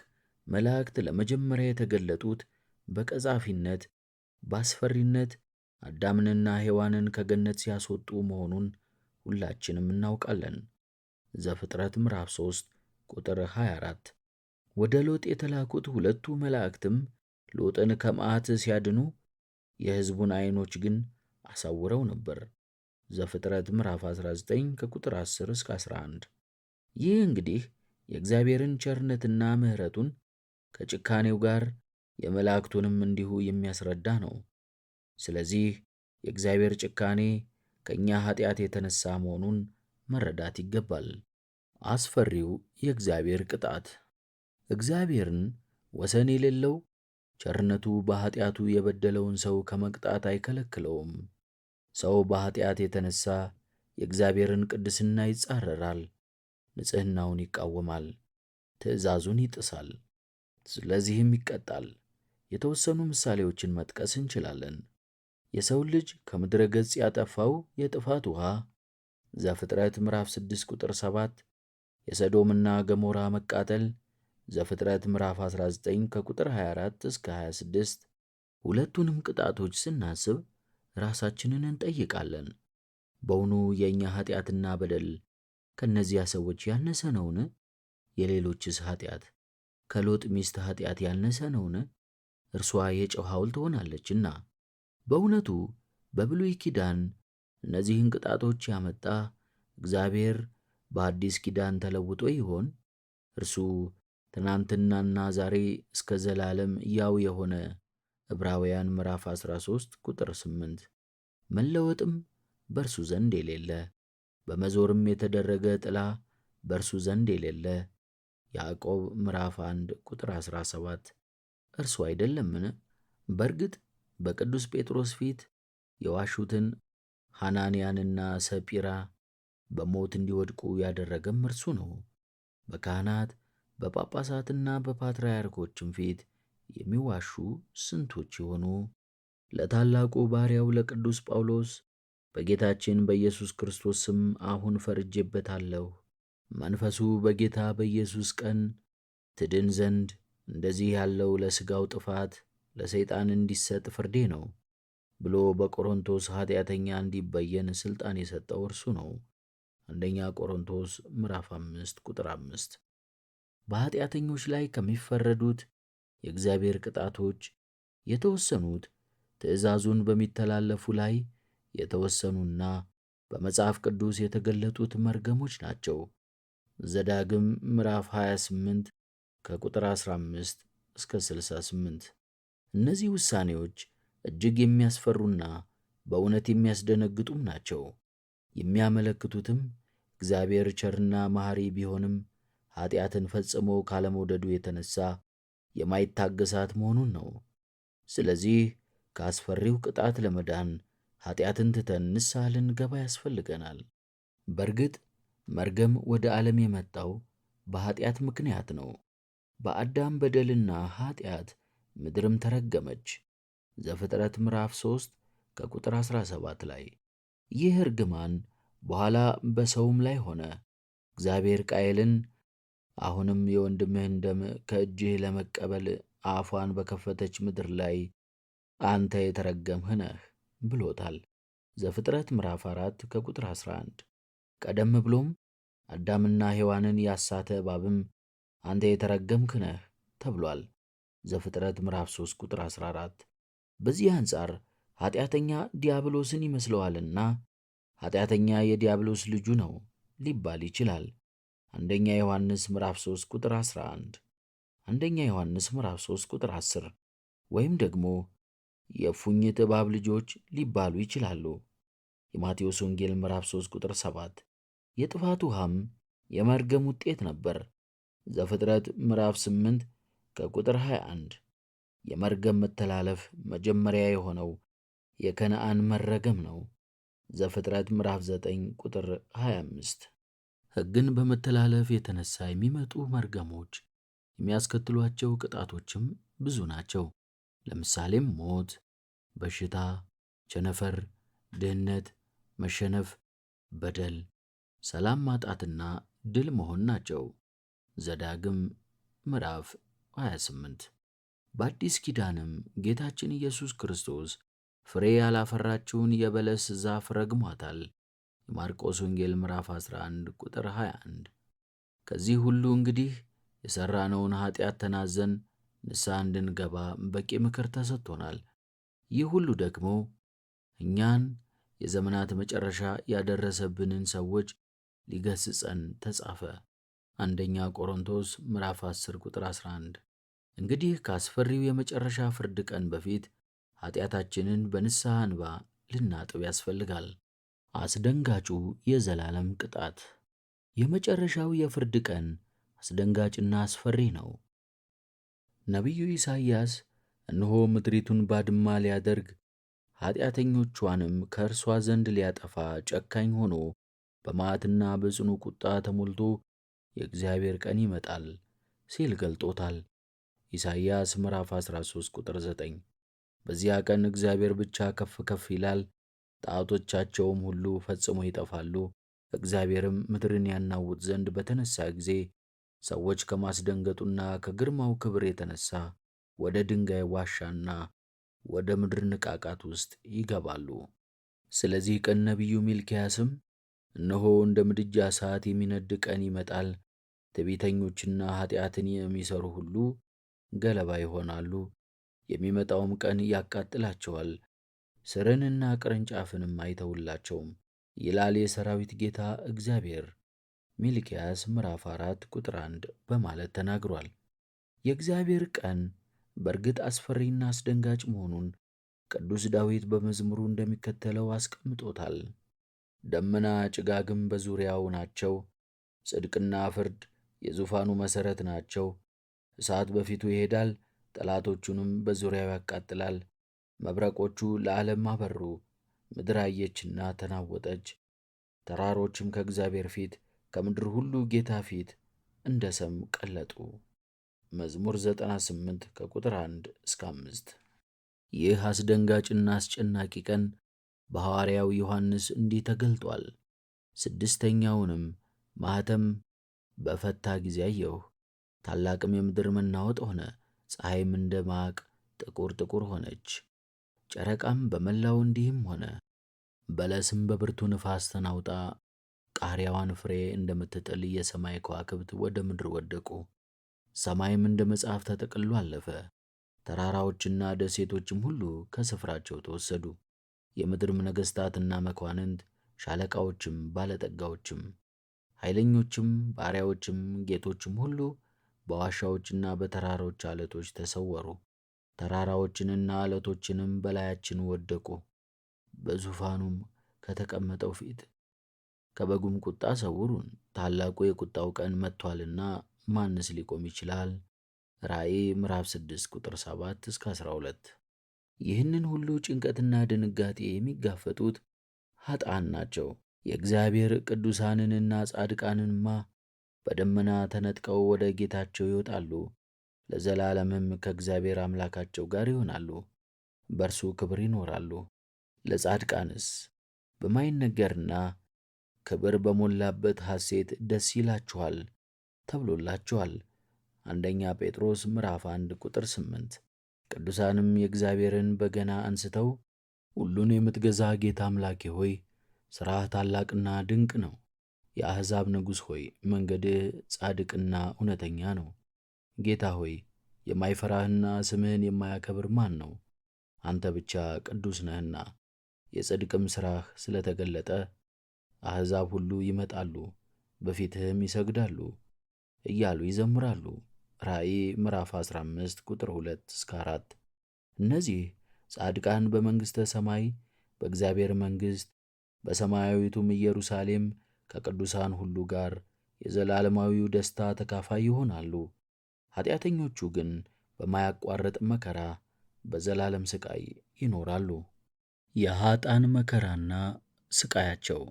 መላእክት ለመጀመሪያ የተገለጡት በቀዛፊነት፣ በአስፈሪነት አዳምንና ሔዋንን ከገነት ሲያስወጡ መሆኑን ሁላችንም እናውቃለን። ዘፍጥረት ምዕራፍ 3 ቁጥር 24። ወደ ሎጥ የተላኩት ሁለቱ መላእክትም ሎጥን ከመዓት ሲያድኑ የሕዝቡን ዓይኖች ግን አሳውረው ነበር። ዘፍጥረት ምዕራፍ 19 ከቁጥር 10 እስከ 11። ይህ እንግዲህ የእግዚአብሔርን ቸርነትና ምሕረቱን ከጭካኔው ጋር የመላእክቱንም እንዲሁ የሚያስረዳ ነው። ስለዚህ የእግዚአብሔር ጭካኔ ከእኛ ኃጢአት የተነሳ መሆኑን መረዳት ይገባል። አስፈሪው የእግዚአብሔር ቅጣት። እግዚአብሔርን ወሰን የሌለው ቸርነቱ በኃጢአቱ የበደለውን ሰው ከመቅጣት አይከለክለውም። ሰው በኃጢአት የተነሳ የእግዚአብሔርን ቅድስና ይጻረራል፣ ንጽሕናውን ይቃወማል፣ ትእዛዙን ይጥሳል። ስለዚህም ይቀጣል። የተወሰኑ ምሳሌዎችን መጥቀስ እንችላለን። የሰው ልጅ ከምድረ ገጽ ያጠፋው የጥፋት ውሃ ዘፍጥረት ምዕራፍ 6 ቁጥር 7፣ የሰዶምና ገሞራ መቃጠል ዘፍጥረት ምዕራፍ 19 ከቁጥር 24 እስከ 26። ሁለቱንም ቅጣቶች ስናስብ ራሳችንን እንጠይቃለን። በውኑ የእኛ ኃጢአትና በደል ከእነዚያ ሰዎች ያነሰ ነውን? የሌሎችስ ኃጢአት ከሎጥ ሚስት ኃጢአት ያነሰ ነውን? እርሷ የጨው ሐውልት ሆናለችና። በእውነቱ በብሉይ ኪዳን እነዚህን ቅጣቶች ያመጣ እግዚአብሔር በአዲስ ኪዳን ተለውጦ ይሆን? እርሱ ትናንትናና ዛሬ እስከ ዘላለም ያው የሆነ ዕብራውያን ምዕራፍ 13 ቁጥር 8። መለወጥም በእርሱ ዘንድ የሌለ በመዞርም የተደረገ ጥላ በእርሱ ዘንድ የሌለ ያዕቆብ ምዕራፍ 1 ቁጥር 17 እርሱ አይደለምን? በእርግጥ በቅዱስ ጴጥሮስ ፊት የዋሹትን ሐናንያንና ሰጲራ በሞት እንዲወድቁ ያደረገም እርሱ ነው። በካህናት በጳጳሳትና በፓትርያርኮችም ፊት የሚዋሹ ስንቶች ይሆኑ? ለታላቁ ባሪያው ለቅዱስ ጳውሎስ በጌታችን በኢየሱስ ክርስቶስ ስም አሁን ፈርጄበታለሁ፣ መንፈሱ በጌታ በኢየሱስ ቀን ትድን ዘንድ እንደዚህ ያለው ለሥጋው ጥፋት ለሰይጣን እንዲሰጥ ፍርዴ ነው ብሎ በቆሮንቶስ ኃጢአተኛ እንዲበየን ሥልጣን የሰጠው እርሱ ነው። አንደኛ ቆሮንቶስ ምዕራፍ 5 ቁጥር 5። በኃጢአተኞች ላይ ከሚፈረዱት የእግዚአብሔር ቅጣቶች የተወሰኑት ትእዛዙን በሚተላለፉ ላይ የተወሰኑና በመጽሐፍ ቅዱስ የተገለጡት መርገሞች ናቸው። ዘዳግም ምዕራፍ 28 ከቁጥር 15 እስከ 68። እነዚህ ውሳኔዎች እጅግ የሚያስፈሩና በእውነት የሚያስደነግጡም ናቸው። የሚያመለክቱትም እግዚአብሔር ቸርና መሐሪ ቢሆንም ኃጢአትን ፈጽሞ ካለመውደዱ የተነሳ የማይታገሳት መሆኑን ነው። ስለዚህ ከአስፈሪው ቅጣት ለመዳን ኃጢአትን ትተን ንስሐ ልንገባ ያስፈልገናል። በእርግጥ መርገም ወደ ዓለም የመጣው በኃጢአት ምክንያት ነው። በአዳም በደልና ኃጢአት ምድርም ተረገመች። ዘፍጥረት ምዕራፍ 3 ከቁጥር 17 ላይ። ይህ እርግማን በኋላ በሰውም ላይ ሆነ። እግዚአብሔር ቃየልን አሁንም የወንድምህን ደም ከእጅህ ለመቀበል አፏን በከፈተች ምድር ላይ አንተ የተረገምህ ነህ ብሎታል። ዘፍጥረት ምዕራፍ 4 ከቁጥር 11። ቀደም ብሎም አዳምና ሔዋንን ያሳተ እባብም አንተ የተረገምክ ነህ ተብሏል። ዘፍጥረት ምዕራፍ 3 ቁጥር 14። በዚህ አንጻር ኃጢአተኛ ዲያብሎስን ይመስለዋልና ኃጢአተኛ የዲያብሎስ ልጁ ነው ሊባል ይችላል። አንደኛ ዮሐንስ ምዕራፍ 3 ቁጥር 11፣ አንደኛ ዮሐንስ ምዕራፍ 3 ቁጥር 10 ወይም ደግሞ የእፉኝት እባብ ልጆች ሊባሉ ይችላሉ። የማቴዎስ ወንጌል ምዕራፍ 3 ቁጥር 7። የጥፋት ውሃም የመርገም ውጤት ነበር። ዘፍጥረት ምዕራፍ 8 ከቁጥር 21። የመርገም መተላለፍ መጀመሪያ የሆነው የከነዓን መረገም ነው። ዘፍጥረት ምዕራፍ 9 ቁጥር 25። ሕግን በመተላለፍ የተነሳ የሚመጡ መርገሞች የሚያስከትሏቸው ቅጣቶችም ብዙ ናቸው። ለምሳሌም ሞት፣ በሽታ፣ ቸነፈር፣ ድህነት፣ መሸነፍ፣ በደል፣ ሰላም ማጣትና ድል መሆን ናቸው። ዘዳግም ምዕራፍ 28። በአዲስ ኪዳንም ጌታችን ኢየሱስ ክርስቶስ ፍሬ ያላፈራችውን የበለስ ዛፍ ረግሟታል። የማርቆስ ወንጌል ምዕራፍ 11 ቁጥር 21። ከዚህ ሁሉ እንግዲህ የሠራነውን ኃጢአት ተናዘን ንስሐ እንድንገባ በቂ ምክር ተሰጥቶናል። ይህ ሁሉ ደግሞ እኛን የዘመናት መጨረሻ ያደረሰብንን ሰዎች ሊገስጸን ተጻፈ። አንደኛ ቆሮንቶስ ምዕራፍ 10 ቁጥር 11። እንግዲህ ከአስፈሪው የመጨረሻ ፍርድ ቀን በፊት ኃጢአታችንን በንስሐ እንባ ልናጥብ ያስፈልጋል። አስደንጋጩ የዘላለም ቅጣት። የመጨረሻው የፍርድ ቀን አስደንጋጭና አስፈሪ ነው። ነቢዩ ኢሳይያስ እነሆ ምድሪቱን ባድማ ሊያደርግ ኃጢአተኞቿንም ከእርሷ ዘንድ ሊያጠፋ ጨካኝ ሆኖ በመዓትና በጽኑ ቁጣ ተሞልቶ የእግዚአብሔር ቀን ይመጣል ሲል ገልጦታል። ኢሳይያስ ምዕራፍ 13 ቁጥር 9። በዚያ ቀን እግዚአብሔር ብቻ ከፍ ከፍ ይላል፣ ጣዖቶቻቸውም ሁሉ ፈጽሞ ይጠፋሉ። እግዚአብሔርም ምድርን ያናውጥ ዘንድ በተነሳ ጊዜ ሰዎች ከማስደንገጡና ከግርማው ክብር የተነሳ ወደ ድንጋይ ዋሻና ወደ ምድር ንቃቃት ውስጥ ይገባሉ። ስለዚህ ቀን ነቢዩ ሚልክያስም እነሆ እንደ ምድጃ እሳት የሚነድ ቀን ይመጣል፣ ትዕቢተኞችና ኃጢአትን የሚሠሩ ሁሉ ገለባ ይሆናሉ፣ የሚመጣውም ቀን ያቃጥላቸዋል፣ ሥርንና ቅርንጫፍንም አይተውላቸውም ይላል የሠራዊት ጌታ እግዚአብሔር። ሚልክያስ ምዕራፍ 4 ቁጥር 1 በማለት ተናግሯል። የእግዚአብሔር ቀን በእርግጥ አስፈሪና አስደንጋጭ መሆኑን ቅዱስ ዳዊት በመዝሙሩ እንደሚከተለው አስቀምጦታል። ደመና ጭጋግም በዙሪያው ናቸው፣ ጽድቅና ፍርድ የዙፋኑ መሠረት ናቸው። እሳት በፊቱ ይሄዳል፣ ጠላቶቹንም በዙሪያው ያቃጥላል። መብረቆቹ ለዓለም አበሩ፣ ምድር አየችና ተናወጠች። ተራሮችም ከእግዚአብሔር ፊት ከምድር ሁሉ ጌታ ፊት እንደ ሰም ቀለጡ። መዝሙር 98 ከቁጥር 1 እስከ 5። ይህ አስደንጋጭና አስጨናቂ ቀን በሐዋርያው ዮሐንስ እንዲህ ተገልጧል። ስድስተኛውንም ማኅተም በፈታ ጊዜ አየሁ፣ ታላቅም የምድር መናወጥ ሆነ፣ ፀሐይም እንደ ማቅ ጥቁር ጥቁር ሆነች፣ ጨረቃም በመላው እንዲህም ሆነ። በለስም በብርቱ ንፋስ ተናውጣ ቃሪያዋን ፍሬ እንደምትጥል የሰማይ ከዋክብት ወደ ምድር ወደቁ። ሰማይም እንደ መጽሐፍ ተጠቅልሎ አለፈ። ተራራዎችና ደሴቶችም ሁሉ ከስፍራቸው ተወሰዱ። የምድርም ነገሥታትና መኳንንት፣ ሻለቃዎችም፣ ባለጠጋዎችም፣ ኃይለኞችም፣ ባሪያዎችም፣ ጌቶችም ሁሉ በዋሻዎችና በተራሮች ዓለቶች ተሰወሩ። ተራራዎችንና ዓለቶችንም በላያችን ወደቁ። በዙፋኑም ከተቀመጠው ፊት ከበጉም ቁጣ ሰውሩን፣ ታላቁ የቁጣው ቀን መጥቷልና ማንስ ሊቆም ይችላል? ራእይ ምዕራፍ 6 ቁጥር 7 እስከ 12። ይህንን ሁሉ ጭንቀትና ድንጋጤ የሚጋፈጡት ኃጥአን ናቸው። የእግዚአብሔር ቅዱሳንንና ጻድቃንንማ በደመና ተነጥቀው ወደ ጌታቸው ይወጣሉ፣ ለዘላለምም ከእግዚአብሔር አምላካቸው ጋር ይሆናሉ፣ በእርሱ ክብር ይኖራሉ። ለጻድቃንስ በማይነገርና ክብር በሞላበት ሐሴት ደስ ይላችኋል ተብሎላችኋል። አንደኛ ጴጥሮስ ምዕራፍ 1 ቁጥር 8። ቅዱሳንም የእግዚአብሔርን በገና አንስተው ሁሉን የምትገዛ ጌታ አምላኬ ሆይ ሥራህ ታላቅና ድንቅ ነው። የአሕዛብ ንጉሥ ሆይ መንገድህ ጻድቅና እውነተኛ ነው። ጌታ ሆይ የማይፈራህና ስምህን የማያከብር ማን ነው? አንተ ብቻ ቅዱስ ነህና። የጽድቅም ሥራህ ስለ ተገለጠ አሕዛብ ሁሉ ይመጣሉ፣ በፊትህም ይሰግዳሉ እያሉ ይዘምራሉ። ራእይ ምዕራፍ 15 ቁጥር 2 እስከ 4። እነዚህ ጻድቃን በመንግሥተ ሰማይ በእግዚአብሔር መንግሥት በሰማያዊቱም ኢየሩሳሌም ከቅዱሳን ሁሉ ጋር የዘላለማዊው ደስታ ተካፋይ ይሆናሉ። ኃጢአተኞቹ ግን በማያቋርጥ መከራ በዘላለም ሥቃይ ይኖራሉ። የኀጣን መከራና ሥቃያቸው።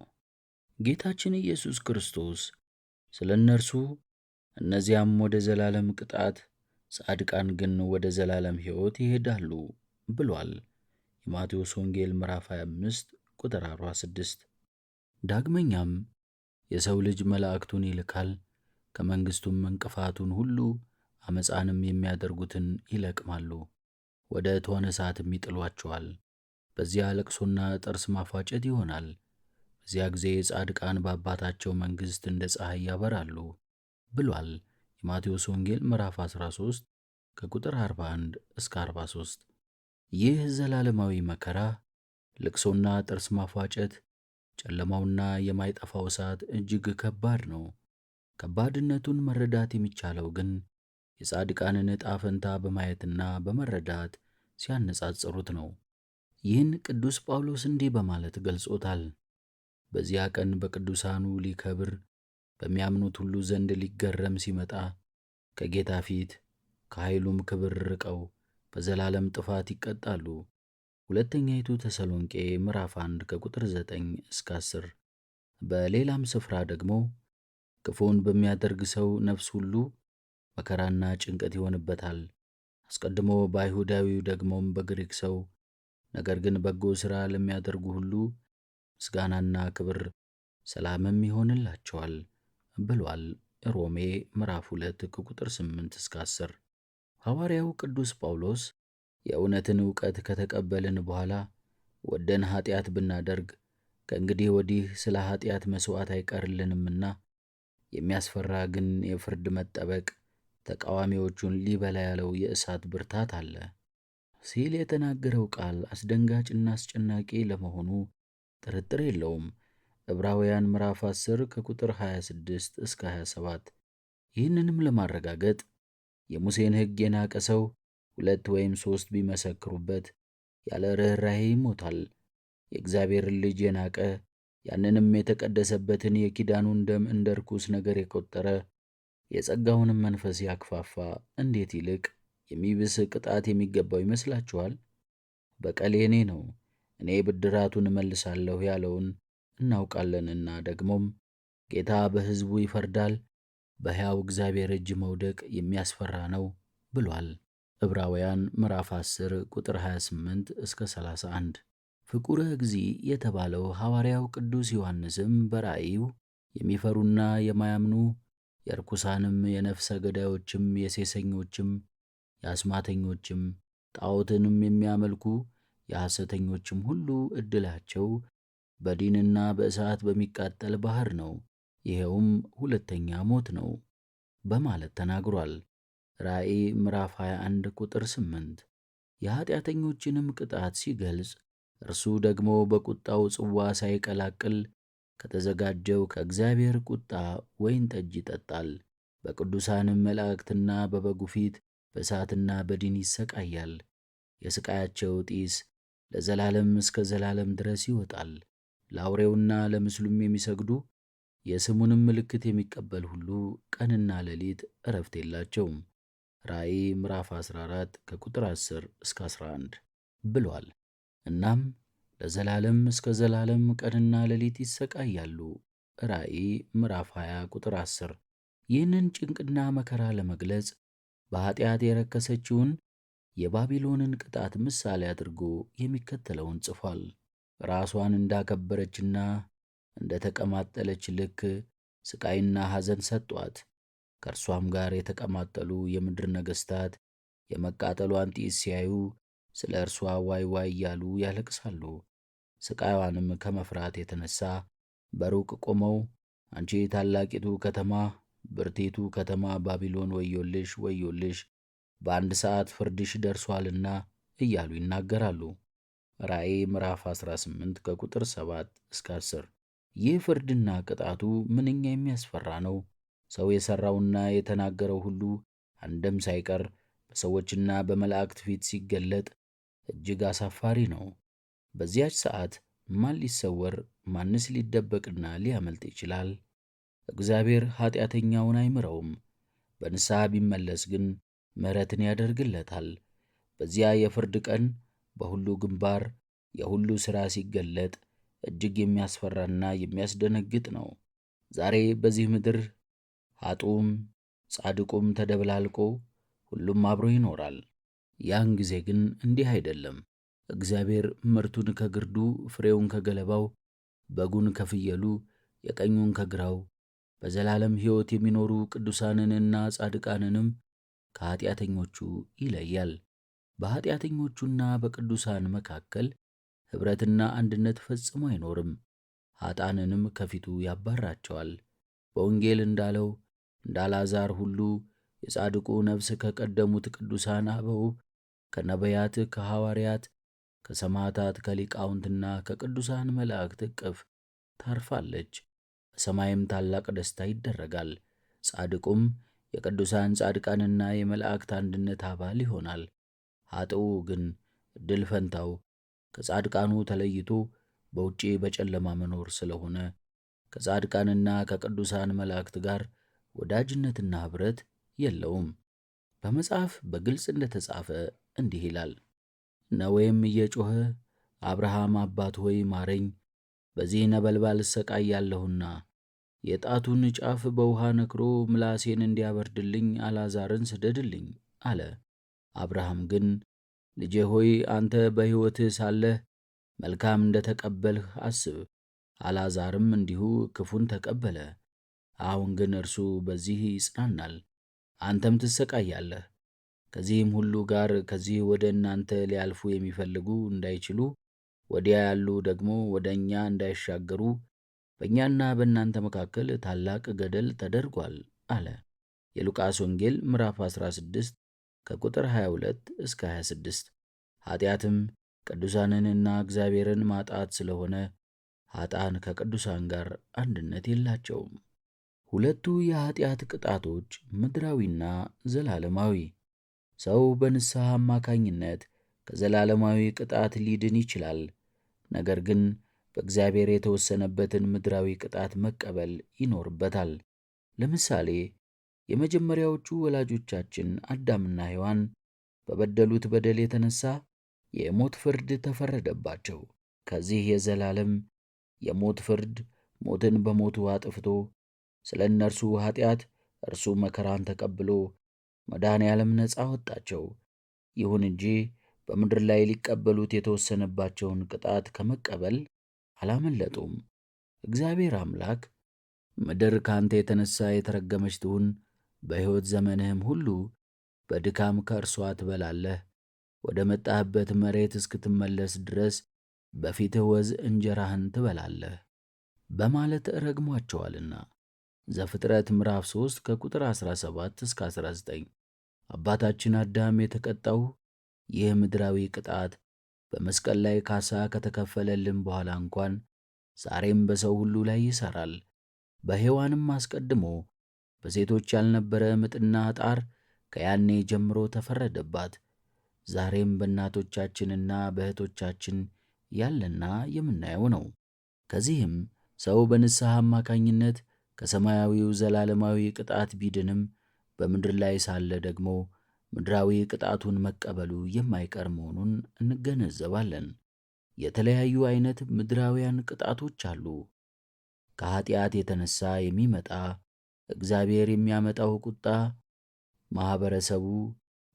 ጌታችን ኢየሱስ ክርስቶስ ስለ እነርሱ እነዚያም ወደ ዘላለም ቅጣት፣ ጻድቃን ግን ወደ ዘላለም ሕይወት ይሄዳሉ ብሏል። የማቴዎስ ወንጌል ምዕራፍ 25 ቁጥር 46። ዳግመኛም የሰው ልጅ መላእክቱን ይልካል፣ ከመንግሥቱም እንቅፋቱን ሁሉ ዓመፃንም የሚያደርጉትን ይለቅማሉ፣ ወደ እቶነ እሳትም ይጥሏቸዋል። በዚያ ለቅሶና ጥርስ ማፋጨት ይሆናል። በዚያ ጊዜ ጻድቃን በአባታቸው መንግሥት እንደ ፀሐይ ያበራሉ ብሏል። የማቴዎስ ወንጌል ምዕራፍ 13 ከቁጥር 41 እስከ 43። ይህ ዘላለማዊ መከራ ልቅሶና ጥርስ ማፏጨት፣ ጨለማውና የማይጠፋው እሳት እጅግ ከባድ ነው። ከባድነቱን መረዳት የሚቻለው ግን የጻድቃንን ዕጣ ፈንታ በማየትና በመረዳት ሲያነጻጽሩት ነው። ይህን ቅዱስ ጳውሎስ እንዲህ በማለት ገልጾታል። በዚያ ቀን በቅዱሳኑ ሊከብር በሚያምኑት ሁሉ ዘንድ ሊገረም ሲመጣ ከጌታ ፊት ከኃይሉም ክብር ርቀው በዘላለም ጥፋት ይቀጣሉ። ሁለተኛይቱ ተሰሎንቄ ምዕራፍ 1 ከቁጥር 9 እስከ 10። በሌላም ስፍራ ደግሞ ክፉን በሚያደርግ ሰው ነፍስ ሁሉ መከራና ጭንቀት ይሆንበታል፣ አስቀድሞ በአይሁዳዊው ደግሞም በግሪክ ሰው፣ ነገር ግን በጎ ሥራ ለሚያደርጉ ሁሉ ምስጋናና ክብር ሰላምም ይሆንላቸዋል ብሏል። ሮሜ ምዕራፍ 2 ከቁጥር 8 እስከ 10። ሐዋርያው ቅዱስ ጳውሎስ የእውነትን ዕውቀት ከተቀበልን በኋላ ወደን ኀጢአት ብናደርግ ከእንግዲህ ወዲህ ስለ ኀጢአት መሥዋዕት አይቀርልንምና የሚያስፈራ ግን የፍርድ መጠበቅ ተቃዋሚዎቹን ሊበላ ያለው የእሳት ብርታት አለ ሲል የተናገረው ቃል አስደንጋጭና አስጨናቂ ለመሆኑ ጥርጥር የለውም። ዕብራውያን ምዕራፍ 10 ከቁጥር 26 እስከ 27። ይህንንም ለማረጋገጥ የሙሴን ሕግ የናቀ ሰው 2 ወይም 3 ቢመሰክሩበት ያለ ርኅራኄ ይሞታል። የእግዚአብሔርን ልጅ የናቀ ያንንም የተቀደሰበትን የኪዳኑን ደም እንደ ርኩስ ነገር የቆጠረ የጸጋውንም መንፈስ ያክፋፋ እንዴት ይልቅ የሚብስ ቅጣት የሚገባው ይመስላችኋል? በቀል የኔ ነው፣ እኔ ብድራቱን እመልሳለሁ ያለውን እናውቃለንና ደግሞም ጌታ በሕዝቡ ይፈርዳል፣ በሕያው እግዚአብሔር እጅ መውደቅ የሚያስፈራ ነው ብሏል። ዕብራውያን ምዕራፍ 10 ቁጥር 28 እስከ 31። ፍቁረ እግዚእ የተባለው ሐዋርያው ቅዱስ ዮሐንስም በራእዩ የሚፈሩና የማያምኑ የርኩሳንም የነፍሰ ገዳዮችም የሴሰኞችም የአስማተኞችም ጣዖትንም የሚያመልኩ የሐሰተኞችም ሁሉ ዕድላቸው በዲንና በእሳት በሚቃጠል ባሕር ነው፣ ይኸውም ሁለተኛ ሞት ነው በማለት ተናግሯል። ራእይ ምዕራፍ 21 ቁጥር 8። የኀጢአተኞችንም ቅጣት ሲገልጽ እርሱ ደግሞ በቁጣው ጽዋ ሳይቀላቅል ከተዘጋጀው ከእግዚአብሔር ቁጣ ወይን ጠጅ ይጠጣል፣ በቅዱሳንም መላእክትና በበጉ ፊት በእሳትና በዲን ይሰቃያል። የሥቃያቸው ጢስ ለዘላለም እስከ ዘላለም ድረስ ይወጣል። ለአውሬውና ለምስሉም የሚሰግዱ የስሙንም ምልክት የሚቀበል ሁሉ ቀንና ሌሊት ዕረፍት የላቸውም። ራእይ ምዕራፍ 14 ከቁጥር 10 እስከ 11 ብሏል። እናም ለዘላለም እስከ ዘላለም ቀንና ሌሊት ይሰቃያሉ። ራእይ ምዕራፍ 20 ቁጥር 10። ይህንን ጭንቅና መከራ ለመግለጽ በኀጢአት የረከሰችውን የባቢሎንን ቅጣት ምሳሌ አድርጎ የሚከተለውን ጽፏል። ራሷን እንዳከበረችና እንደ ተቀማጠለች ልክ ሥቃይና ሐዘን ሰጧት። ከእርሷም ጋር የተቀማጠሉ የምድር ነገሥታት የመቃጠሏን ጢስ ሲያዩ ስለ እርሷ ዋይ ዋይ እያሉ ያለቅሳሉ። ሥቃይዋንም ከመፍራት የተነሣ በሩቅ ቆመው አንቺ ታላቂቱ ከተማ፣ ብርቲቱ ከተማ ባቢሎን ወዮልሽ፣ ወዮልሽ፣ በአንድ ሰዓት ፍርድሽ ደርሷልና እያሉ ይናገራሉ። ራእይ ምዕራፍ 18 ከቁጥር 7 እስከ 10። ይህ ፍርድና ቅጣቱ ምንኛ የሚያስፈራ ነው! ሰው የሠራውና የተናገረው ሁሉ አንድም ሳይቀር በሰዎችና በመላእክት ፊት ሲገለጥ እጅግ አሳፋሪ ነው። በዚያች ሰዓት ማን ሊሰወር ማንስ ሊደበቅና ሊያመልጥ ይችላል? እግዚአብሔር ኀጢአተኛውን አይምረውም። በንስሐ ቢመለስ ግን ምሕረትን ያደርግለታል። በዚያ የፍርድ ቀን በሁሉ ግንባር የሁሉ ሥራ ሲገለጥ እጅግ የሚያስፈራና የሚያስደነግጥ ነው። ዛሬ በዚህ ምድር ኃጥኡም ጻድቁም ተደብላልቆ ሁሉም አብሮ ይኖራል። ያን ጊዜ ግን እንዲህ አይደለም። እግዚአብሔር ምርቱን ከግርዱ ፍሬውን ከገለባው በጉን ከፍየሉ የቀኙን ከግራው በዘላለም ሕይወት የሚኖሩ ቅዱሳንንና ጻድቃንንም ከኀጢአተኞቹ ይለያል። በኀጢአተኞቹና በቅዱሳን መካከል ኅብረትና አንድነት ፈጽሞ አይኖርም። ኀጣንንም ከፊቱ ያባራቸዋል። በወንጌል እንዳለው እንደ አልዓዛር ሁሉ የጻድቁ ነፍስ ከቀደሙት ቅዱሳን አበው ከነቢያት፣ ከሐዋርያት፣ ከሰማዕታት ከሊቃውንትና ከቅዱሳን መላእክት እቅፍ ታርፋለች። በሰማይም ታላቅ ደስታ ይደረጋል። ጻድቁም የቅዱሳን ጻድቃንና የመላእክት አንድነት አባል ይሆናል። ኃጥኡ ግን ዕድል ፈንታው ከጻድቃኑ ተለይቶ በውጪ በጨለማ መኖር ስለሆነ ከጻድቃንና ከቅዱሳን መላእክት ጋር ወዳጅነትና ኅብረት የለውም። በመጽሐፍ በግልጽ እንደተጻፈ እንዲህ ይላል፣ ነዌም እየጮኸ አብርሃም አባት ሆይ ማረኝ፣ በዚህ ነበልባል እሰቃያለሁና የጣቱን ጫፍ በውሃ ነክሮ ምላሴን እንዲያበርድልኝ አልዓዛርን ስደድልኝ አለ። አብርሃም ግን ልጄ ሆይ አንተ በሕይወትህ ሳለህ መልካም እንደ ተቀበልህ አስብ፣ አልዓዛርም እንዲሁ ክፉን ተቀበለ። አሁን ግን እርሱ በዚህ ይጽናናል፣ አንተም ትሰቃያለህ። ከዚህም ሁሉ ጋር ከዚህ ወደ እናንተ ሊያልፉ የሚፈልጉ እንዳይችሉ፣ ወዲያ ያሉ ደግሞ ወደ እኛ እንዳይሻገሩ በእኛና በእናንተ መካከል ታላቅ ገደል ተደርጓል አለ። የሉቃስ ወንጌል ምዕራፍ 16 ከቁጥር 22 እስከ 26። ኃጢአትም ቅዱሳንንና እግዚአብሔርን ማጣት ስለሆነ ኃጥአን ከቅዱሳን ጋር አንድነት የላቸውም። ሁለቱ የኃጢአት ቅጣቶች ምድራዊና ዘላለማዊ። ሰው በንስሐ አማካኝነት ከዘላለማዊ ቅጣት ሊድን ይችላል። ነገር ግን በእግዚአብሔር የተወሰነበትን ምድራዊ ቅጣት መቀበል ይኖርበታል። ለምሳሌ የመጀመሪያዎቹ ወላጆቻችን አዳምና ሔዋን በበደሉት በደል የተነሳ የሞት ፍርድ ተፈረደባቸው። ከዚህ የዘላለም የሞት ፍርድ ሞትን በሞቱ አጥፍቶ ስለ እነርሱ ኃጢአት እርሱ መከራን ተቀብሎ መድኃኔ ዓለም ነፃ ወጣቸው። ይሁን እንጂ በምድር ላይ ሊቀበሉት የተወሰነባቸውን ቅጣት ከመቀበል አላመለጡም። እግዚአብሔር አምላክ ምድር ካንተ የተነሣ የተረገመች ትሁን፣ በሕይወት ዘመንህም ሁሉ በድካም ከእርሷ ትበላለህ፣ ወደ መጣህበት መሬት እስክትመለስ ድረስ በፊትህ ወዝ እንጀራህን ትበላለህ በማለት ረግሟቸዋልና። ዘፍጥረት ምዕራፍ 3 ከቁጥር 17 እስከ 19። አባታችን አዳም የተቀጣው ይህ ምድራዊ ቅጣት በመስቀል ላይ ካሳ ከተከፈለልን በኋላ እንኳን ዛሬም በሰው ሁሉ ላይ ይሠራል። በሔዋንም አስቀድሞ በሴቶች ያልነበረ ምጥና ጣር ከያኔ ጀምሮ ተፈረደባት። ዛሬም በእናቶቻችንና በእህቶቻችን ያለና የምናየው ነው። ከዚህም ሰው በንስሐ አማካኝነት ከሰማያዊው ዘላለማዊ ቅጣት ቢድንም በምድር ላይ ሳለ ደግሞ ምድራዊ ቅጣቱን መቀበሉ የማይቀር መሆኑን እንገነዘባለን። የተለያዩ አይነት ምድራውያን ቅጣቶች አሉ። ከኃጢአት የተነሳ የሚመጣ እግዚአብሔር የሚያመጣው ቁጣ፣ ማኅበረሰቡ፣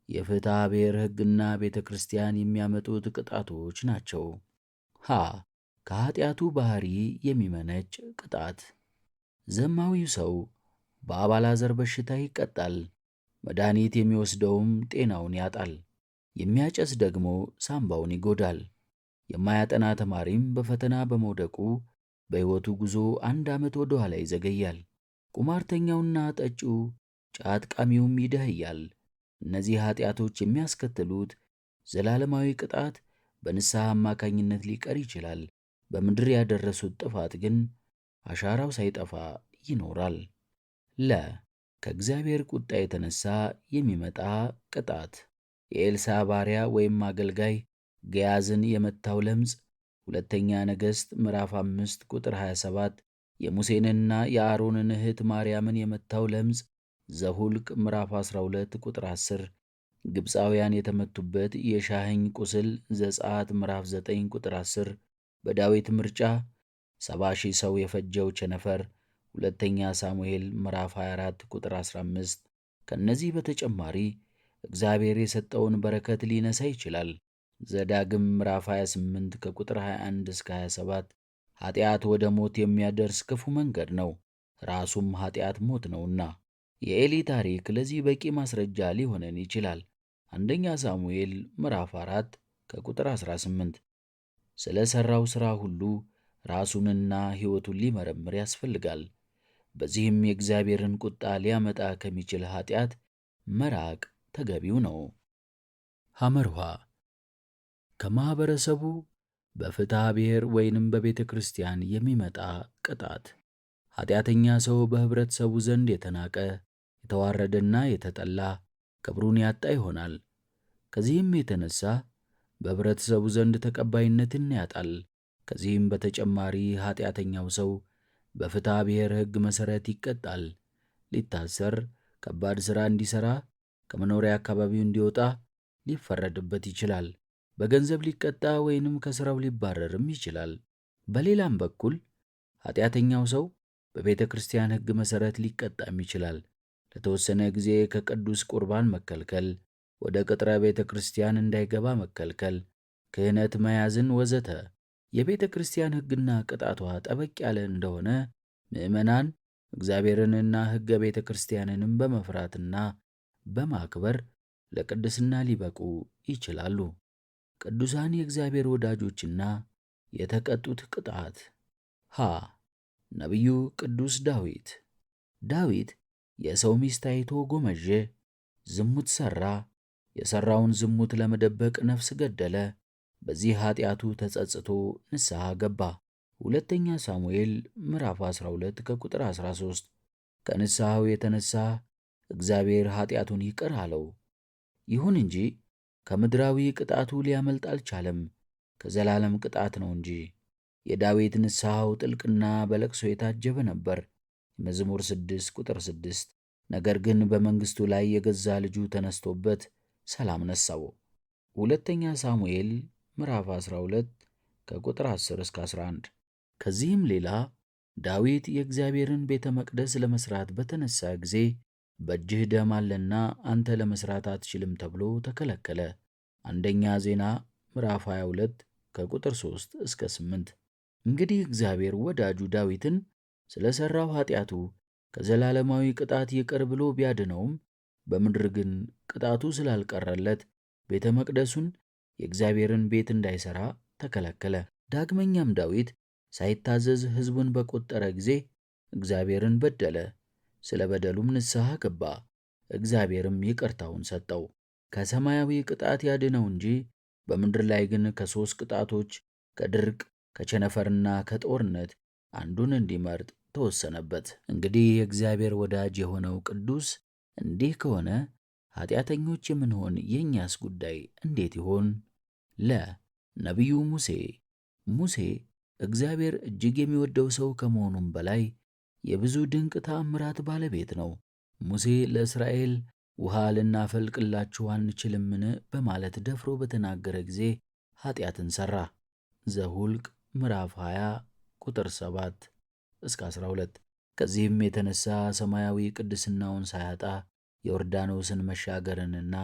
የፍትሐ ብሔር ሕግና ቤተ ክርስቲያን የሚያመጡት ቅጣቶች ናቸው። ሀ ከኃጢአቱ ባሕሪ የሚመነጭ ቅጣት። ዘማዊው ሰው በአባላዘር በሽታ ይቀጣል። መድኃኒት የሚወስደውም ጤናውን ያጣል። የሚያጨስ ደግሞ ሳምባውን ይጎዳል። የማያጠና ተማሪም በፈተና በመውደቁ በሕይወቱ ጉዞ 1 ዓመት ወደ ኋላ ይዘገያል። ቁማርተኛውና ጠጪው፣ ጫት ቃሚውም ይደህያል። እነዚህ ኃጢአቶች የሚያስከትሉት ዘላለማዊ ቅጣት በንስሐ አማካኝነት ሊቀር ይችላል። በምድር ያደረሱት ጥፋት ግን አሻራው ሳይጠፋ ይኖራል። ከእግዚአብሔር ቁጣ የተነሳ የሚመጣ ቅጣት። የኤልሳ ባሪያ ወይም አገልጋይ ገያዝን የመታው ለምጽ ሁለተኛ ነገሥት ምዕራፍ 5 ቁጥር 27፣ የሙሴንና የአሮንን እህት ማርያምን የመታው ለምጽ ዘሁልቅ ምዕራፍ 12 ቁጥር 10፣ ግብፃውያን የተመቱበት የሻህኝ ቁስል ዘጸአት ምዕራፍ 9 ቁጥር 10፣ በዳዊት ምርጫ 70,000 ሰው የፈጀው ቸነፈር ሁለተኛ ሳሙኤል ምዕራፍ 24 ቁጥር 15። ከነዚህ በተጨማሪ እግዚአብሔር የሰጠውን በረከት ሊነሳ ይችላል። ዘዳግም ምዕራፍ 28 ከቁጥር 21 እስከ 27። ኃጢአት ወደ ሞት የሚያደርስ ክፉ መንገድ ነው፣ ራሱም ኃጢአት ሞት ነውና። የኤሊ ታሪክ ለዚህ በቂ ማስረጃ ሊሆነን ይችላል። አንደኛ ሳሙኤል ምዕራፍ 4 ከቁጥር 18። ስለ ሠራው ሥራ ሁሉ ራሱንና ሕይወቱን ሊመረምር ያስፈልጋል። በዚህም የእግዚአብሔርን ቁጣ ሊያመጣ ከሚችል ኃጢአት መራቅ ተገቢው ነው። ሐመርኋ ከማኅበረሰቡ፣ በፍትሐ ብሔር ወይንም በቤተ ክርስቲያን የሚመጣ ቅጣት። ኃጢአተኛ ሰው በኅብረተሰቡ ዘንድ የተናቀ፣ የተዋረደና የተጠላ፣ ክብሩን ያጣ ይሆናል። ከዚህም የተነሣ በኅብረተሰቡ ዘንድ ተቀባይነትን ያጣል። ከዚህም በተጨማሪ ኃጢአተኛው ሰው በፍትሐ ብሔር ሕግ መሠረት ይቀጣል። ሊታሰር፣ ከባድ ሥራ እንዲሠራ፣ ከመኖሪያ አካባቢው እንዲወጣ ሊፈረድበት ይችላል። በገንዘብ ሊቀጣ ወይንም ከሥራው ሊባረርም ይችላል። በሌላም በኩል ኃጢአተኛው ሰው በቤተ ክርስቲያን ሕግ መሠረት ሊቀጣም ይችላል። ለተወሰነ ጊዜ ከቅዱስ ቁርባን መከልከል፣ ወደ ቅጥረ ቤተ ክርስቲያን እንዳይገባ መከልከል፣ ክህነት መያዝን ወዘተ። የቤተ ክርስቲያን ሕግና ቅጣቷ ጠበቅ ያለ እንደሆነ ምዕመናን እግዚአብሔርንና ሕገ ቤተ ክርስቲያንንም በመፍራትና በማክበር ለቅድስና ሊበቁ ይችላሉ። ቅዱሳን የእግዚአብሔር ወዳጆችና የተቀጡት ቅጣት። ሀ ነቢዩ ቅዱስ ዳዊት። ዳዊት የሰው ሚስት አይቶ ጎመዠ፣ ዝሙት ሠራ፣ የሠራውን ዝሙት ለመደበቅ ነፍስ ገደለ። በዚህ ኃጢአቱ ተጸጽቶ ንስሐ ገባ። ሁለተኛ ሳሙኤል ምዕራፍ 12 ከቁጥር 13። ከንስሐው የተነሣ እግዚአብሔር ኃጢአቱን ይቅር አለው። ይሁን እንጂ ከምድራዊ ቅጣቱ ሊያመልጥ አልቻለም፣ ከዘላለም ቅጣት ነው እንጂ። የዳዊት ንስሐው ጥልቅና በለቅሶ የታጀበ ነበር። መዝሙር 6 ቁጥር 6። ነገር ግን በመንግሥቱ ላይ የገዛ ልጁ ተነስቶበት ሰላም ነሳው። ሁለተኛ ሳሙኤል ምዕራፍ 12 ከቁጥር 10 እስከ 11። ከዚህም ሌላ ዳዊት የእግዚአብሔርን ቤተ መቅደስ ለመሥራት በተነሣ ጊዜ በእጅህ ደም አለና አንተ ለመሥራት አትችልም ተብሎ ተከለከለ። አንደኛ ዜና ምዕራፍ 22 ከቁጥር 3 እስከ 8። እንግዲህ እግዚአብሔር ወዳጁ ዳዊትን ስለ ሠራው ኃጢአቱ ከዘላለማዊ ቅጣት ይቅር ብሎ ቢያድነውም በምድር ግን ቅጣቱ ስላልቀረለት ቤተ መቅደሱን የእግዚአብሔርን ቤት እንዳይሠራ ተከለከለ። ዳግመኛም ዳዊት ሳይታዘዝ ሕዝቡን በቈጠረ ጊዜ እግዚአብሔርን በደለ። ስለ በደሉም ንስሐ ገባ። እግዚአብሔርም ይቅርታውን ሰጠው፣ ከሰማያዊ ቅጣት ያድነው እንጂ። በምድር ላይ ግን ከሦስት ቅጣቶች ከድርቅ ከቸነፈርና ከጦርነት አንዱን እንዲመርጥ ተወሰነበት። እንግዲህ የእግዚአብሔር ወዳጅ የሆነው ቅዱስ እንዲህ ከሆነ ኃጢአተኞች የምንሆን የእኛስ ጉዳይ እንዴት ይሆን? ነቢዩ ሙሴ። ሙሴ እግዚአብሔር እጅግ የሚወደው ሰው ከመሆኑም በላይ የብዙ ድንቅ ተአምራት ባለቤት ነው። ሙሴ ለእስራኤል ውሃ ልናፈልቅላችሁ አንችልምን በማለት ደፍሮ በተናገረ ጊዜ ኃጢአትን ሠራ። ዘሁልቅ ምዕራፍ 20 ቁጥር 7 እስከ 12። ከዚህም የተነሣ ሰማያዊ ቅድስናውን ሳያጣ ዮርዳኖስን መሻገርንና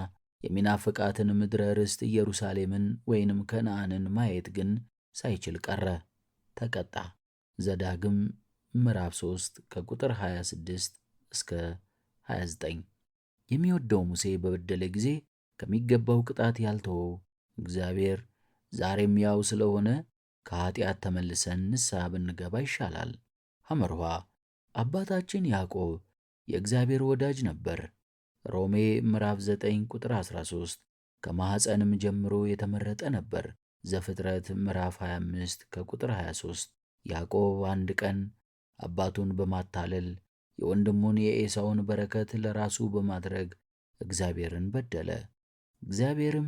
የሚናፍቃትን ምድረ ርስት ኢየሩሳሌምን ወይንም ከነዓንን ማየት ግን ሳይችል ቀረ፣ ተቀጣ። ዘዳግም ምዕራፍ 3 ከቁጥር 26 እስከ 29። የሚወደው ሙሴ በበደለ ጊዜ ከሚገባው ቅጣት ያልተወው እግዚአብሔር ዛሬም ያው ስለሆነ ከኃጢአት ተመልሰን ንስሐ ብንገባ ይሻላል። ሐመርኋ አባታችን ያዕቆብ የእግዚአብሔር ወዳጅ ነበር። ሮሜ ምዕራፍ 9 ቁጥር 13። ከማኅፀንም ጀምሮ የተመረጠ ነበር። ዘፍጥረት ምዕራፍ 25 ከቁጥር 23። ያዕቆብ አንድ ቀን አባቱን በማታለል የወንድሙን የኤሳውን በረከት ለራሱ በማድረግ እግዚአብሔርን በደለ። እግዚአብሔርም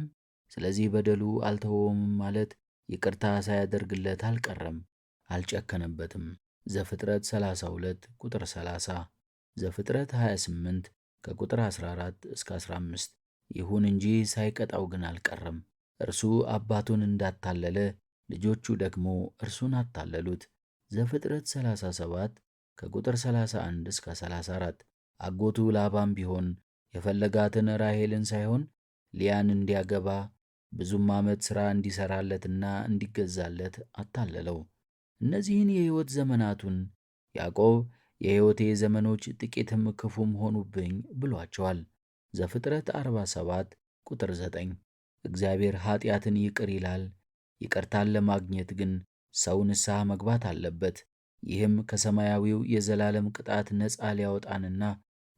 ስለዚህ በደሉ አልተወውም ማለት ይቅርታ ሳያደርግለት አልቀረም፣ አልጨከነበትም። ዘፍጥረት 32 ቁጥር 30፣ ዘፍጥረት 28 ከቁጥር 14 እስከ 15። ይሁን እንጂ ሳይቀጣው ግን አልቀረም። እርሱ አባቱን እንዳታለለ ልጆቹ ደግሞ እርሱን አታለሉት። ዘፍጥረት 37 ከቁጥር 31 እስከ 34። አጎቱ ላባም ቢሆን የፈለጋትን ራሔልን ሳይሆን ሊያን እንዲያገባ ብዙም ዓመት ሥራ እንዲሠራለትና እንዲገዛለት አታለለው። እነዚህን የሕይወት ዘመናቱን ያዕቆብ የሕይወቴ ዘመኖች ጥቂትም ክፉም ሆኑብኝ ብሏቸዋል። ዘፍጥረት 47 ቁጥር 9። እግዚአብሔር ኀጢአትን ይቅር ይላል። ይቅርታን ለማግኘት ግን ሰው ንስሐ መግባት አለበት። ይህም ከሰማያዊው የዘላለም ቅጣት ነፃ ሊያወጣንና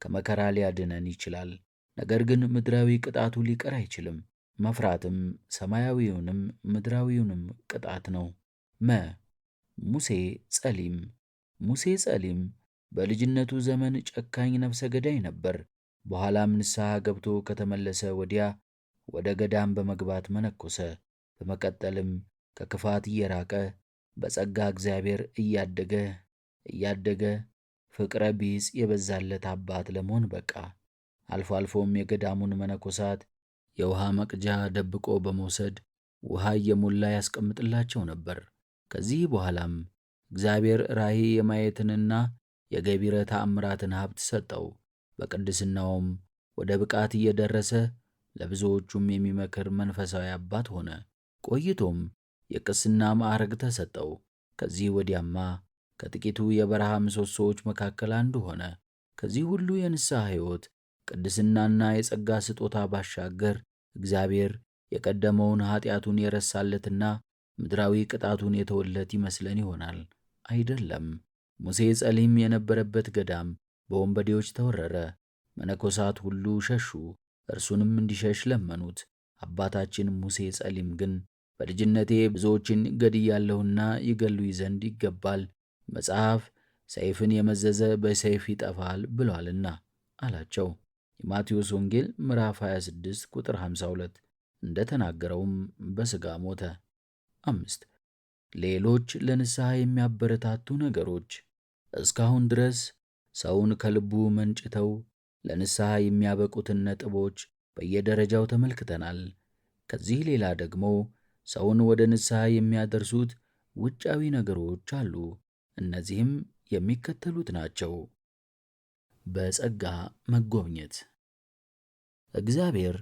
ከመከራ ሊያድነን ይችላል። ነገር ግን ምድራዊ ቅጣቱ ሊቀር አይችልም። መፍራትም ሰማያዊውንም ምድራዊውንም ቅጣት ነው። ሙሴ ጸሊም ሙሴ ጸሊም በልጅነቱ ዘመን ጨካኝ ነፍሰ ገዳይ ነበር። በኋላም ንስሐ ገብቶ ከተመለሰ ወዲያ ወደ ገዳም በመግባት መነኮሰ። በመቀጠልም ከክፋት እየራቀ በጸጋ እግዚአብሔር እያደገ ፍቅረ ቢጽ የበዛለት አባት ለመሆን በቃ። አልፎ አልፎም የገዳሙን መነኮሳት የውሃ መቅጃ ደብቆ በመውሰድ ውሃ እየሞላ ያስቀምጥላቸው ነበር። ከዚህ በኋላም እግዚአብሔር ራእይ የማየትንና የገቢረ ተአምራትን ሀብት ሰጠው። በቅድስናውም ወደ ብቃት እየደረሰ ለብዙዎቹም የሚመክር መንፈሳዊ አባት ሆነ። ቆይቶም የቅስና ማዕረግ ተሰጠው። ከዚህ ወዲያማ ከጥቂቱ የበረሃ ምሰሶዎች መካከል አንዱ ሆነ። ከዚህ ሁሉ የንስሐ ሕይወት ቅድስናና የጸጋ ስጦታ ባሻገር እግዚአብሔር የቀደመውን ኀጢአቱን የረሳለትና ምድራዊ ቅጣቱን የተወለት ይመስለን ይሆናል። አይደለም። ሙሴ ጸሊም የነበረበት ገዳም በወንበዴዎች ተወረረ። መነኮሳት ሁሉ ሸሹ፣ እርሱንም እንዲሸሽ ለመኑት። አባታችን ሙሴ ጸሊም ግን በልጅነቴ ብዙዎችን ገድያለሁና ይገሉኝ ዘንድ ይገባል፣ መጽሐፍ ሰይፍን የመዘዘ በሰይፍ ይጠፋል ብሏልና አላቸው። የማቴዎስ ወንጌል ምዕራፍ 26 ቁጥር 52 እንደተናገረውም በሥጋ ሞተ። 5. ሌሎች ለንስሐ የሚያበረታቱ ነገሮች። እስካሁን ድረስ ሰውን ከልቡ መንጭተው ለንስሐ የሚያበቁትን ነጥቦች በየደረጃው ተመልክተናል። ከዚህ ሌላ ደግሞ ሰውን ወደ ንስሐ የሚያደርሱት ውጫዊ ነገሮች አሉ። እነዚህም የሚከተሉት ናቸው። በጸጋ መጎብኘት። እግዚአብሔር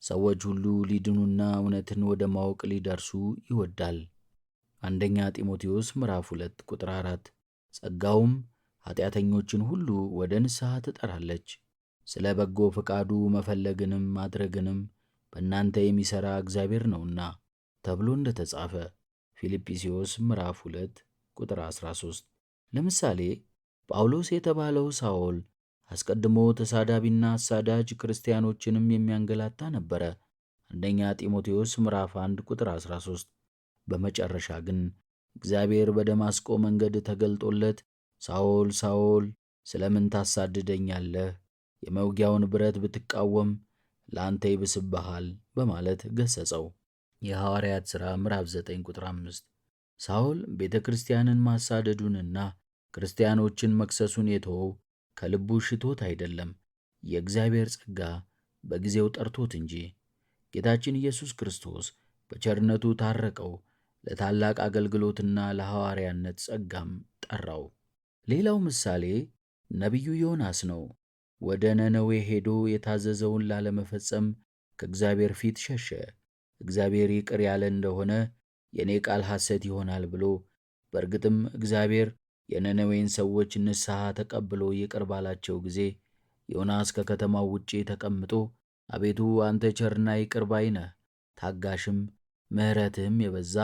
ሰዎች ሁሉ ሊድኑና እውነትን ወደ ማወቅ ሊደርሱ ይወዳል። አንደኛ ጢሞቴዎስ ምዕራፍ 2 ቁጥር 4። ጸጋውም ኃጢአተኞችን ሁሉ ወደ ንስሐ ትጠራለች፣ ስለ በጎ ፈቃዱ መፈለግንም ማድረግንም በእናንተ የሚሠራ እግዚአብሔር ነውና ተብሎ እንደተጻፈ ፊልጵስዩስ ምዕራፍ 2 ቁጥር 13። ለምሳሌ ጳውሎስ የተባለው ሳኦል አስቀድሞ ተሳዳቢና አሳዳጅ ክርስቲያኖችንም የሚያንገላታ ነበረ። አንደኛ ጢሞቴዎስ ምዕራፍ 1 ቁጥር 13። በመጨረሻ ግን እግዚአብሔር በደማስቆ መንገድ ተገልጦለት ሳኦል ሳኦል ስለምን ታሳድደኛለህ? የመውጊያውን ብረት ብትቃወም ለአንተ ይብስብሃል በማለት ገሠጸው። የሐዋርያት ሥራ ምዕራፍ 9 ቁጥር 5። ሳኦል ቤተ ክርስቲያንን ማሳደዱንና ክርስቲያኖችን መክሰሱን የተወው ከልቡ ሽቶት አይደለም፣ የእግዚአብሔር ጸጋ በጊዜው ጠርቶት እንጂ። ጌታችን ኢየሱስ ክርስቶስ በቸርነቱ ታረቀው፣ ለታላቅ አገልግሎትና ለሐዋርያነት ጸጋም ጠራው። ሌላው ምሳሌ ነቢዩ ዮናስ ነው። ወደ ነነዌ ሄዶ የታዘዘውን ላለመፈጸም ከእግዚአብሔር ፊት ሸሸ። እግዚአብሔር ይቅር ያለ እንደሆነ የእኔ ቃል ሐሰት ይሆናል ብሎ፣ በእርግጥም እግዚአብሔር የነነዌን ሰዎች ንስሐ ተቀብሎ ይቅር ባላቸው ጊዜ ዮናስ ከከተማው ውጪ ተቀምጦ አቤቱ አንተ ቸርና ይቅር ባይ ነህ፣ ታጋሽም ምሕረትህም የበዛ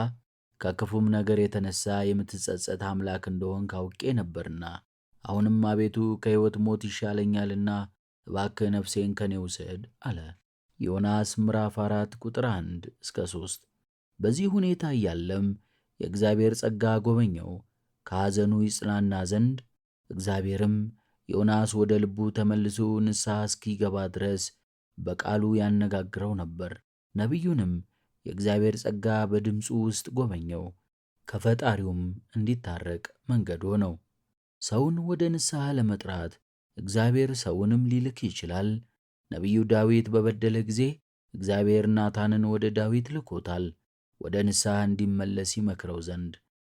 ከክፉም ነገር የተነሣ የምትጸጸት አምላክ እንደሆንክ አውቄ ነበርና አሁንም አቤቱ ከሕይወት ሞት ይሻለኛልና እባክህ ነፍሴን ከኔ ውሰድ አለ። ዮናስ ምዕራፍ 4 ቁጥር 1 እስከ 3። በዚህ ሁኔታ እያለም የእግዚአብሔር ጸጋ ጎበኘው ከሐዘኑ ይጽናና ዘንድ። እግዚአብሔርም ዮናስ ወደ ልቡ ተመልሶ ንስሐ እስኪገባ ድረስ በቃሉ ያነጋግረው ነበር። ነቢዩንም የእግዚአብሔር ጸጋ በድምፁ ውስጥ ጎበኘው፣ ከፈጣሪውም እንዲታረቅ መንገድ ሆነው። ሰውን ወደ ንስሐ ለመጥራት እግዚአብሔር ሰውንም ሊልክ ይችላል። ነቢዩ ዳዊት በበደለ ጊዜ እግዚአብሔር ናታንን ወደ ዳዊት ልኮታል፣ ወደ ንስሐ እንዲመለስ ይመክረው ዘንድ።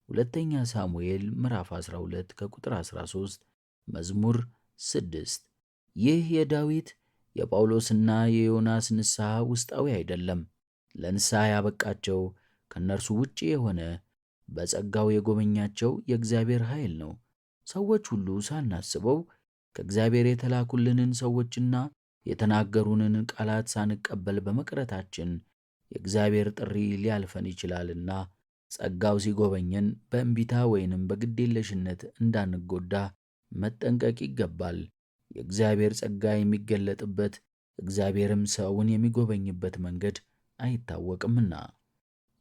ሁለተኛ ሳሙኤል ምዕራፍ 12 ከቁጥር 13፣ መዝሙር 6። ይህ የዳዊት የጳውሎስና የዮናስ ንስሐ ውስጣዊ አይደለም። ለንስሐ ያበቃቸው ከእነርሱ ውጭ የሆነ በጸጋው የጎበኛቸው የእግዚአብሔር ኃይል ነው። ሰዎች ሁሉ ሳናስበው ከእግዚአብሔር የተላኩልንን ሰዎችና የተናገሩንን ቃላት ሳንቀበል በመቅረታችን የእግዚአብሔር ጥሪ ሊያልፈን ይችላልና ጸጋው ሲጎበኘን በእንቢታ ወይንም በግዴለሽነት እንዳንጎዳ መጠንቀቅ ይገባል። የእግዚአብሔር ጸጋ የሚገለጥበት እግዚአብሔርም ሰውን የሚጎበኝበት መንገድ አይታወቅምና።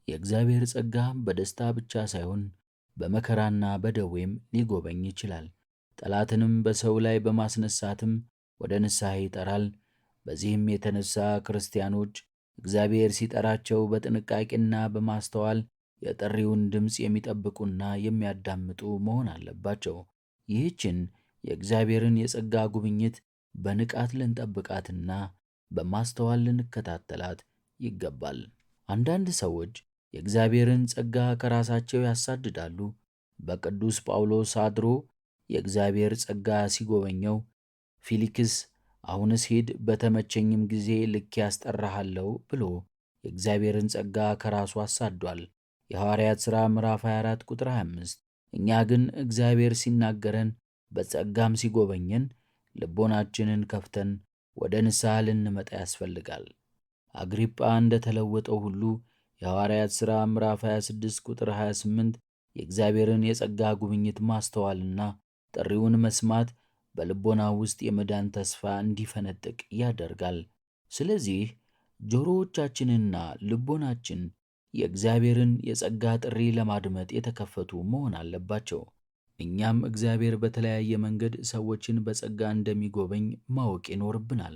የእግዚአብሔር ጸጋ በደስታ ብቻ ሳይሆን በመከራና በደዌም ሊጎበኝ ይችላል። ጠላትንም በሰው ላይ በማስነሳትም ወደ ንስሐ ይጠራል። በዚህም የተነሳ ክርስቲያኖች እግዚአብሔር ሲጠራቸው በጥንቃቄና በማስተዋል የጥሪውን ድምፅ የሚጠብቁና የሚያዳምጡ መሆን አለባቸው። ይህችን የእግዚአብሔርን የጸጋ ጉብኝት በንቃት ልንጠብቃትና በማስተዋል ልንከታተላት ይገባል። አንዳንድ ሰዎች የእግዚአብሔርን ጸጋ ከራሳቸው ያሳድዳሉ። በቅዱስ ጳውሎስ አድሮ የእግዚአብሔር ጸጋ ሲጎበኘው ፊሊክስ አሁንስ ሂድ በተመቸኝም ጊዜ ልኬ ያስጠራሃለሁ ብሎ የእግዚአብሔርን ጸጋ ከራሱ አሳዷል። የሐዋርያት ሥራ ምዕራፍ 24 ቁጥር 25። እኛ ግን እግዚአብሔር ሲናገረን በጸጋም ሲጎበኘን ልቦናችንን ከፍተን ወደ ንስሐ ልንመጣ ያስፈልጋል። አግሪጳ እንደተለወጠው ሁሉ የሐዋርያት ሥራ ምዕራፍ 26 ቁጥር 28 የእግዚአብሔርን የጸጋ ጉብኝት ማስተዋልና ጥሪውን መስማት በልቦና ውስጥ የመዳን ተስፋ እንዲፈነጥቅ ያደርጋል። ስለዚህ ጆሮዎቻችንና ልቦናችን የእግዚአብሔርን የጸጋ ጥሪ ለማድመጥ የተከፈቱ መሆን አለባቸው። እኛም እግዚአብሔር በተለያየ መንገድ ሰዎችን በጸጋ እንደሚጎበኝ ማወቅ ይኖርብናል።